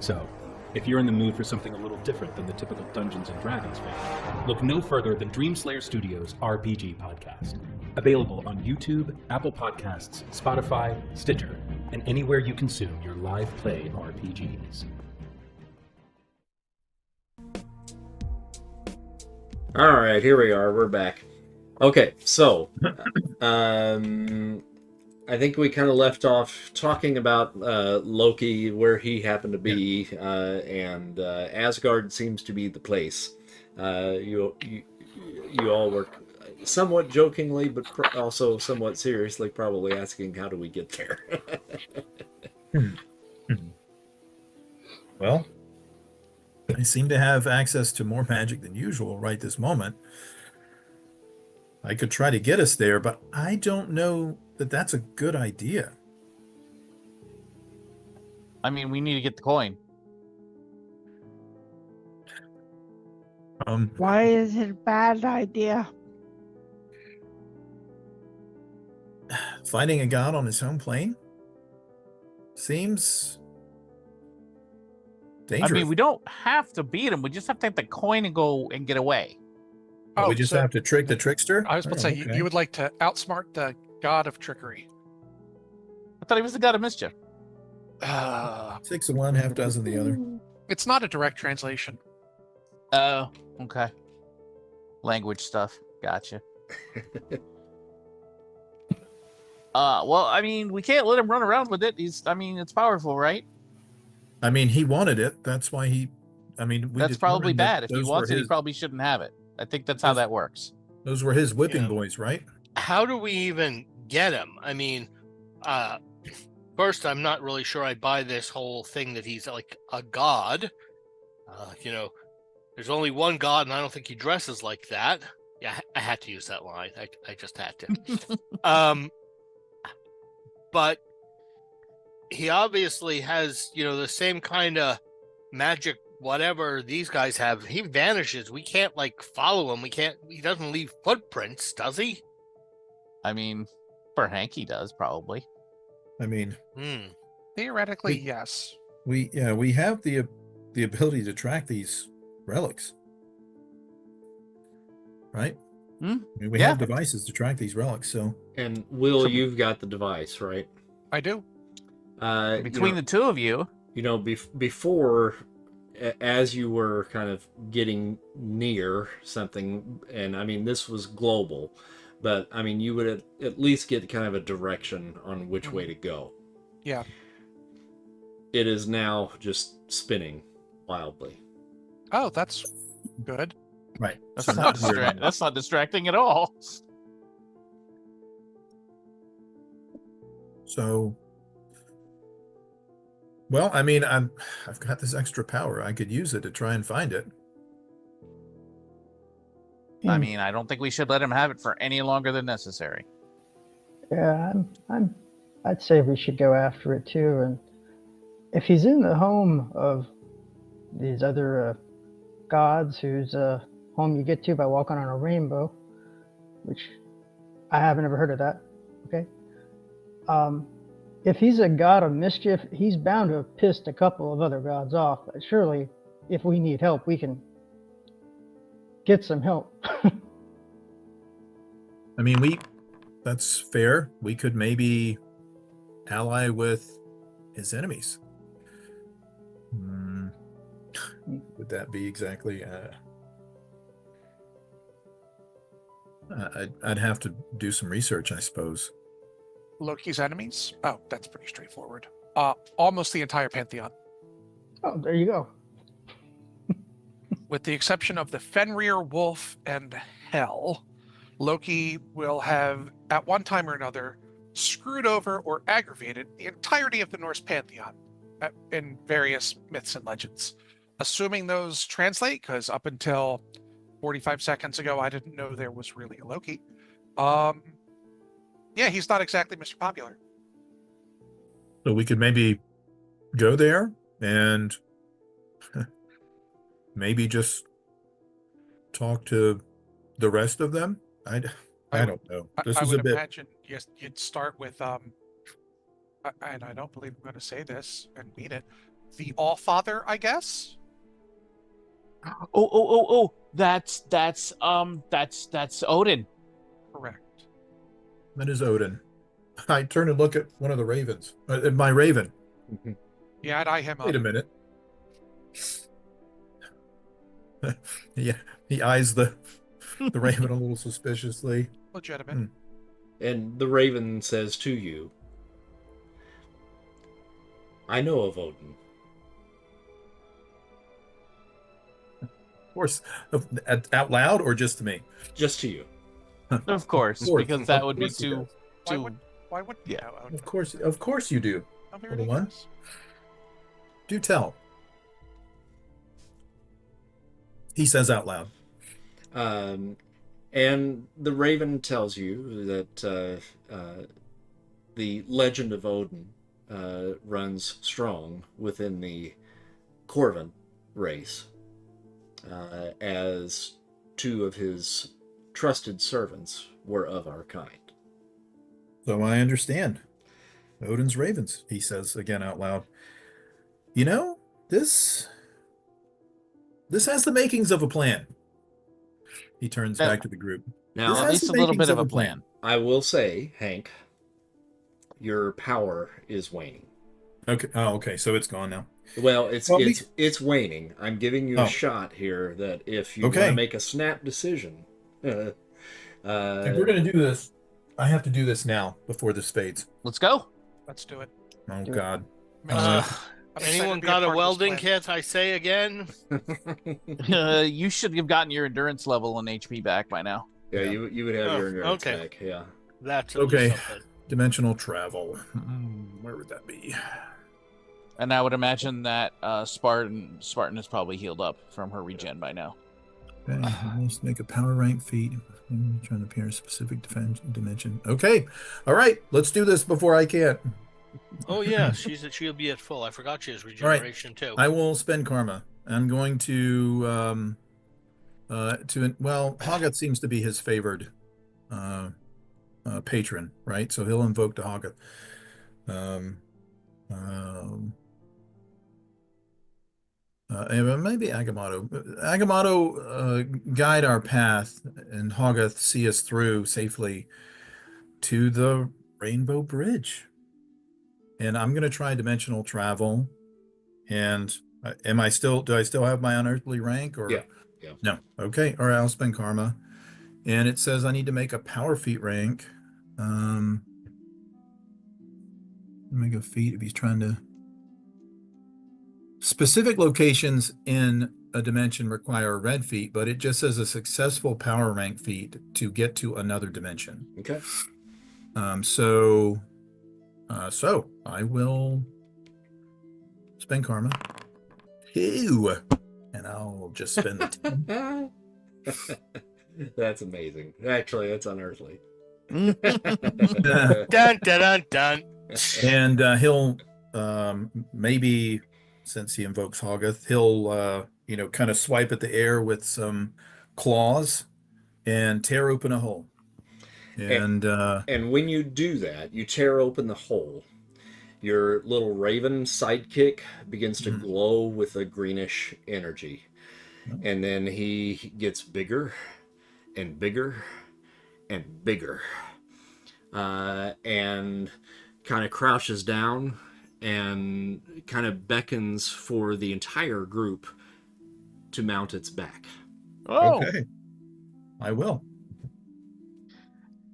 Speaker 8: So, if you're in the mood for something a little different than the typical Dungeons & Dragons fan, look no further than Dreamslayer Studios' RPG podcast. Available on YouTube, Apple Podcasts, Spotify, Stitcher, and anywhere you consume your live play RPGs.
Speaker 1: All right, here we are. We're back. Okay, so I think we kind of left off talking about Loki, where he happened to be, and Asgard seems to be the place. You all were somewhat jokingly, but also somewhat seriously, probably asking, how do we get there?
Speaker 7: Well, I seem to have access to more magic than usual right this moment. I could try to get us there, but I don't know that that's a good idea.
Speaker 3: I mean, we need to get the coin.
Speaker 6: Why is it a bad idea?
Speaker 7: Fighting a god on his home plane seems dangerous.
Speaker 3: I mean, we don't have to beat him. We just have to take the coin and go and get away.
Speaker 7: Oh, we just
Speaker 4: so
Speaker 7: have to trick the trickster?
Speaker 4: I was about to say,
Speaker 7: okay.
Speaker 4: you would like to outsmart the god of trickery.
Speaker 3: I thought he was the god of mischief.
Speaker 7: 6 of one, half dozen the other.
Speaker 4: It's not a direct translation.
Speaker 3: Oh, okay. Language stuff. Gotcha. Well, I mean, we can't let him run around with it. It's powerful, right?
Speaker 7: I mean, he wanted it. That's why he.
Speaker 3: That's probably bad. If he wants it, he probably shouldn't have it. I think that's how that works.
Speaker 7: Those were his whipping boys, right?
Speaker 2: How do we even get him? I mean, first, I'm not really sure I buy this whole thing that he's like a god. There's only one god, and I don't think he dresses like that. Yeah, I had to use that line. I just had to. But he obviously has, the same kind of magic, whatever these guys have. He vanishes. We can't follow him. He doesn't leave footprints, does he?
Speaker 3: I mean, for Hank, he does probably.
Speaker 7: I mean,
Speaker 4: Theoretically, yes.
Speaker 7: we have the ability to track these relics, right? I mean, we have devices to track these relics. So,
Speaker 1: And Will, you've got the device, right?
Speaker 4: I do.
Speaker 3: Between the two of you,
Speaker 1: before, as you were kind of getting near something, and I mean, this was global, but I mean, you would at least get kind of a direction on which way to go.
Speaker 4: Yeah.
Speaker 1: It is now just spinning wildly.
Speaker 4: Oh, that's good.
Speaker 7: right.
Speaker 3: that's not distracting at all.
Speaker 7: So, well, I mean, I've got this extra power. I could use it to try and find it.
Speaker 3: I mean, I don't think we should let him have it for any longer than necessary.
Speaker 5: Yeah, I'd say we should go after it too. And if he's in the home of these other gods, whose home you get to by walking on a rainbow, which I haven't ever heard of that. Okay. If he's a god of mischief, he's bound to have pissed a couple of other gods off. But surely, if we need help, we can get some help.
Speaker 7: I mean, that's fair. We could maybe ally with his enemies. Would that be exactly? I'd have to do some research, I suppose.
Speaker 4: Loki's enemies? Oh, that's pretty straightforward. Almost the entire pantheon.
Speaker 5: Oh, there you go.
Speaker 4: With the exception of the Fenrir wolf and Hel, Loki will have, at one time or another, screwed over or aggravated the entirety of the Norse pantheon in various myths and legends. Assuming those translate, because up until 45 seconds ago, I didn't know there was really a Loki. Yeah, he's not exactly Mr. Popular.
Speaker 7: So we could maybe go there and maybe just talk to the rest of them. I don't know. This
Speaker 4: I
Speaker 7: is
Speaker 4: would
Speaker 7: a bit.
Speaker 4: imagine you'd start with, and I don't believe I'm going to say this and mean it, the All-Father, I guess?
Speaker 3: Oh! That's Odin.
Speaker 4: Correct.
Speaker 7: That is Odin. I turn and look at one of the ravens. My raven.
Speaker 4: Yeah, I'd eye him up.
Speaker 7: Wait a minute. Yeah, he eyes the raven a little suspiciously.
Speaker 4: Legitimate.
Speaker 1: And the raven says to you, I know of Odin.
Speaker 7: Of course, out loud or just to me?
Speaker 1: Just to you.
Speaker 3: Of course, because that would be too.
Speaker 4: Why would
Speaker 3: Yeah.
Speaker 4: know?
Speaker 7: Of course you do.
Speaker 4: Don't be
Speaker 7: Little one.
Speaker 4: ridiculous.
Speaker 7: Do tell. He says out loud.
Speaker 1: And the raven tells you that the legend of Odin runs strong within the Corvin race, as two of his trusted servants were of our kind.
Speaker 7: So I understand. Odin's ravens, he says again out loud. You know, this has the makings of a plan. He turns back to the group.
Speaker 1: Now,
Speaker 3: At least a little bit of a plan.
Speaker 1: I will say, Hank, your power is waning.
Speaker 7: Okay. Oh, okay. So it's gone now.
Speaker 1: Well, it's waning. I'm giving you a shot here that if you want to make a snap decision,
Speaker 7: if we're gonna do this, I have to do this now before this fades.
Speaker 3: Let's go.
Speaker 4: Let's do it.
Speaker 7: Oh God.
Speaker 4: I'm excited
Speaker 2: Anyone
Speaker 4: to be a
Speaker 2: got a
Speaker 4: part of this
Speaker 2: welding
Speaker 4: plan.
Speaker 2: kit? I say again.
Speaker 3: You should have gotten your endurance level and HP back by now.
Speaker 1: Yeah, you would have
Speaker 2: Oh,
Speaker 1: your endurance
Speaker 2: okay.
Speaker 1: back. Yeah.
Speaker 2: That's at
Speaker 7: Okay.
Speaker 2: least something.
Speaker 7: Dimensional travel. Where would that be?
Speaker 3: And I would imagine that Spartan is probably healed up from her regen by now.
Speaker 7: Okay, let's make a power rank feat. Trying to appear a specific dimension. Okay, all right. Let's do this before I can't.
Speaker 2: Oh yeah, she'll be at full. I forgot she has
Speaker 7: All right.
Speaker 2: regeneration too.
Speaker 7: I will spend karma. I'm going to Hoggath seems to be his favored patron, right? So he'll invoke the Hoggath. Maybe Agamotto. Agamotto, guide our path, and Hoggath see us through safely to the Rainbow Bridge. And I'm going to try dimensional travel. And do I still have my unearthly rank? Or
Speaker 1: Yeah.
Speaker 7: No. Okay. All right. I'll spend karma. And it says I need to make a power feat rank. Make a feat if he's trying to. Specific locations in a dimension require a red feat, but it just says a successful power rank feat to get to another dimension.
Speaker 1: Okay.
Speaker 7: So I will spend karma. Ew. And I'll just spend the 10.
Speaker 1: That's amazing. Actually, that's unearthly.
Speaker 2: Dun dun dun dun.
Speaker 7: And he'll maybe, since he invokes Hoggath, he'll kind of swipe at the air with some claws and tear open a hole. And
Speaker 1: when you do that, you tear open the hole. Your little raven sidekick begins to glow with a greenish energy. And then he gets bigger and bigger and bigger. And kind of crouches down and kind of beckons for the entire group to mount its back.
Speaker 3: Oh,
Speaker 7: okay. I will.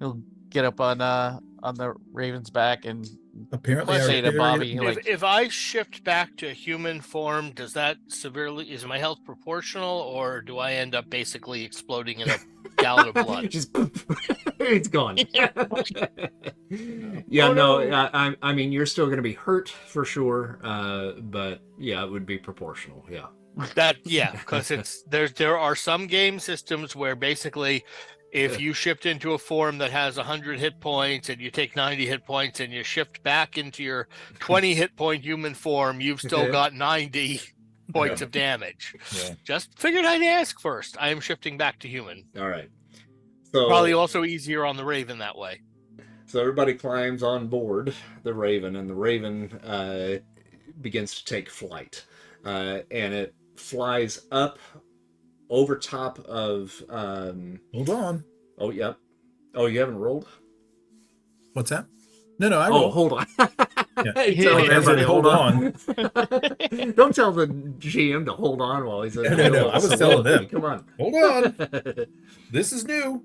Speaker 3: He'll get up on the raven's back and
Speaker 7: Apparently,
Speaker 3: say
Speaker 7: our
Speaker 3: to
Speaker 7: carrier-
Speaker 3: Bobby, like,
Speaker 2: If I shift back to human form, does that is my health proportional, or do I end up basically exploding in a gallon of blood?
Speaker 1: Just it's gone. Yeah,
Speaker 2: Oh,
Speaker 1: no,
Speaker 2: no.
Speaker 1: I mean, you're still going to be hurt for sure, but yeah, it would be proportional. Yeah.
Speaker 2: Because there are some game systems where basically if you shift into a form that has 100 hit points and you take 90 hit points and you shift back into your 20 hit point human form, you've still got 90 points of damage.
Speaker 7: Yeah.
Speaker 2: Just figured I'd ask first. I am shifting back to human.
Speaker 1: All right. So
Speaker 2: Probably also easier on the Raven that way.
Speaker 1: So everybody climbs on board the Raven, and the Raven begins to take flight, and it flies up over top of.
Speaker 7: Hold on.
Speaker 1: Oh, yep. Oh, you haven't rolled?
Speaker 7: What's that? No, I
Speaker 1: Oh,
Speaker 7: roll.
Speaker 1: hold on.
Speaker 7: Yeah.
Speaker 1: He's telling
Speaker 7: I said,
Speaker 1: everybody,
Speaker 7: hold on.
Speaker 1: Don't tell the GM to hold on while he's in the
Speaker 7: No,
Speaker 1: middle of
Speaker 7: I
Speaker 1: a
Speaker 7: was telling
Speaker 1: soliloquy.
Speaker 7: them.
Speaker 1: Come on.
Speaker 7: Hold on. This is new.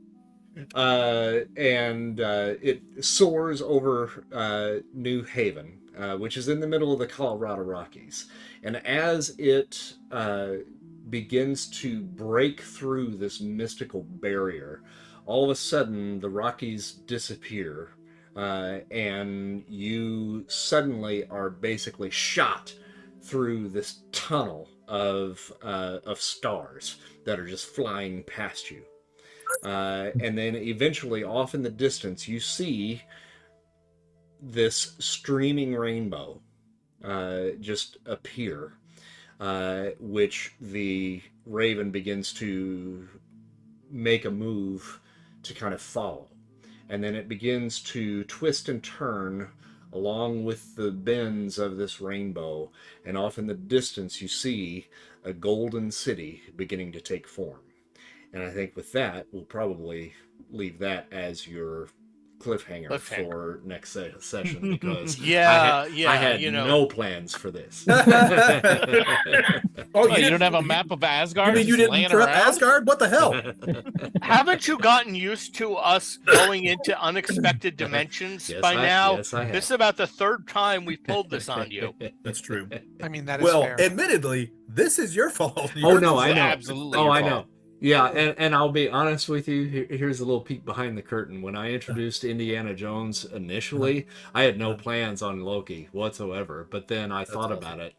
Speaker 1: And it soars over New Haven, which is in the middle of the Colorado Rockies. And as it begins to break through this mystical barrier, all of a sudden the Rockies disappear, and you suddenly are basically shot through this tunnel of stars that are just flying past you. And then eventually off in the distance you see this streaming rainbow just appear, which the Raven begins to make a move to kind of follow, and then it begins to twist and turn along with the bends of this rainbow, and off in the distance you see a golden city beginning to take form. And I think with that, we'll probably leave that as your cliffhanger. For next session, because I had no plans for this.
Speaker 3: Oh, you don't have a map of Asgard?
Speaker 7: You mean you didn't prep Asgard? What the hell?
Speaker 2: Haven't you gotten used to us going into unexpected dimensions by now?
Speaker 1: Yes, I have.
Speaker 2: This is about the third time we've pulled this on you.
Speaker 7: That's true.
Speaker 4: I mean, that is fair.
Speaker 7: Admittedly, this is your fault.
Speaker 1: Oh, no, I know.
Speaker 3: Absolutely.
Speaker 1: Oh, I know. Yeah, and I'll be honest with you. Here's a little peek behind the curtain. When I introduced Indiana Jones initially, I had no plans on Loki whatsoever. But then I thought about it.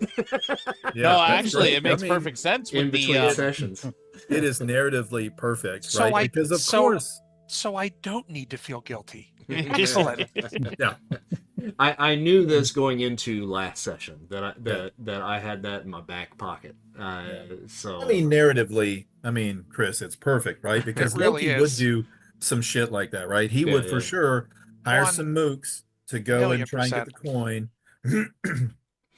Speaker 3: No, actually, it makes perfect sense with
Speaker 1: in between
Speaker 3: the
Speaker 1: sessions.
Speaker 7: It is narratively perfect,
Speaker 4: So
Speaker 7: right? Because of course.
Speaker 4: So I don't need to feel guilty. Excellent.
Speaker 7: Yeah.
Speaker 1: I knew this going into last session that I had that in my back pocket. So
Speaker 7: I mean, narratively, Chris, it's perfect, right? Because
Speaker 4: It really
Speaker 7: Loki would
Speaker 4: is.
Speaker 7: do some shit like that, right? He would for sure hire some mooks to go and try and get the coin.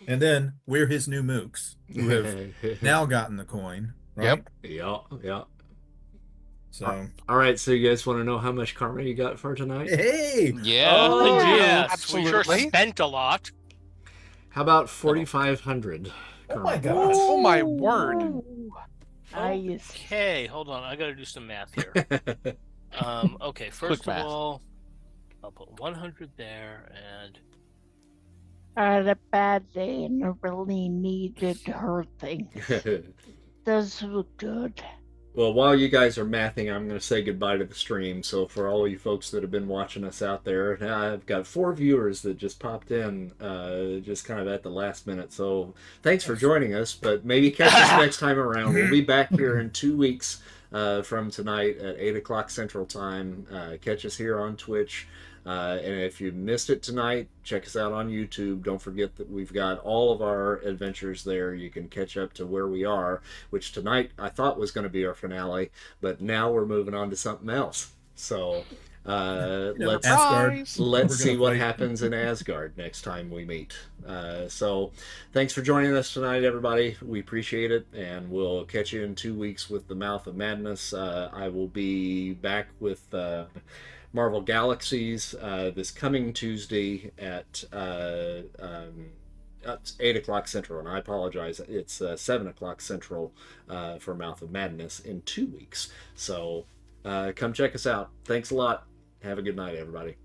Speaker 7: And then we're his new mooks who have now gotten the coin, right?
Speaker 1: Yep. Yeah.
Speaker 7: So,
Speaker 1: all right. So you guys want to know how much karma you got for tonight?
Speaker 7: hey,
Speaker 3: Yeah.
Speaker 2: Oh, yes.
Speaker 4: absolutely.
Speaker 2: We sure spent a lot.
Speaker 1: How about 4,500?
Speaker 7: oh my God.
Speaker 4: Oh my word.
Speaker 6: Nice.
Speaker 2: Okay, hold on. I got to do some math here. Okay, first of
Speaker 3: math.
Speaker 2: all, I'll put 100 there, and
Speaker 6: I had a bad day and I really needed her thing. Does look good.
Speaker 1: Well, while you guys are mathing, I'm going to say goodbye to the stream. So for all you folks that have been watching us out there, I've got 4 viewers that just popped in just kind of at the last minute. So thanks for joining us, but maybe catch us next time around. We'll be back here in 2 weeks from tonight at 8 o'clock Central Time. Catch us here on Twitch. And if you missed it tonight, check us out on YouTube. Don't forget that we've got all of our adventures there. You can catch up to where we are, which tonight I thought was going to be our finale, but now we're moving on to something else. So let's see what happens in Asgard next time we meet. So thanks for joining us tonight, everybody. We appreciate it, and we'll catch you in 2 weeks with the Mouth of Madness. I will be back with Marvel Galaxies this coming Tuesday at 8 o'clock Central, and I apologize, it's 7 o'clock Central for Mouth of Madness in 2 weeks. So come check us out. Thanks a lot. Have a good night, everybody.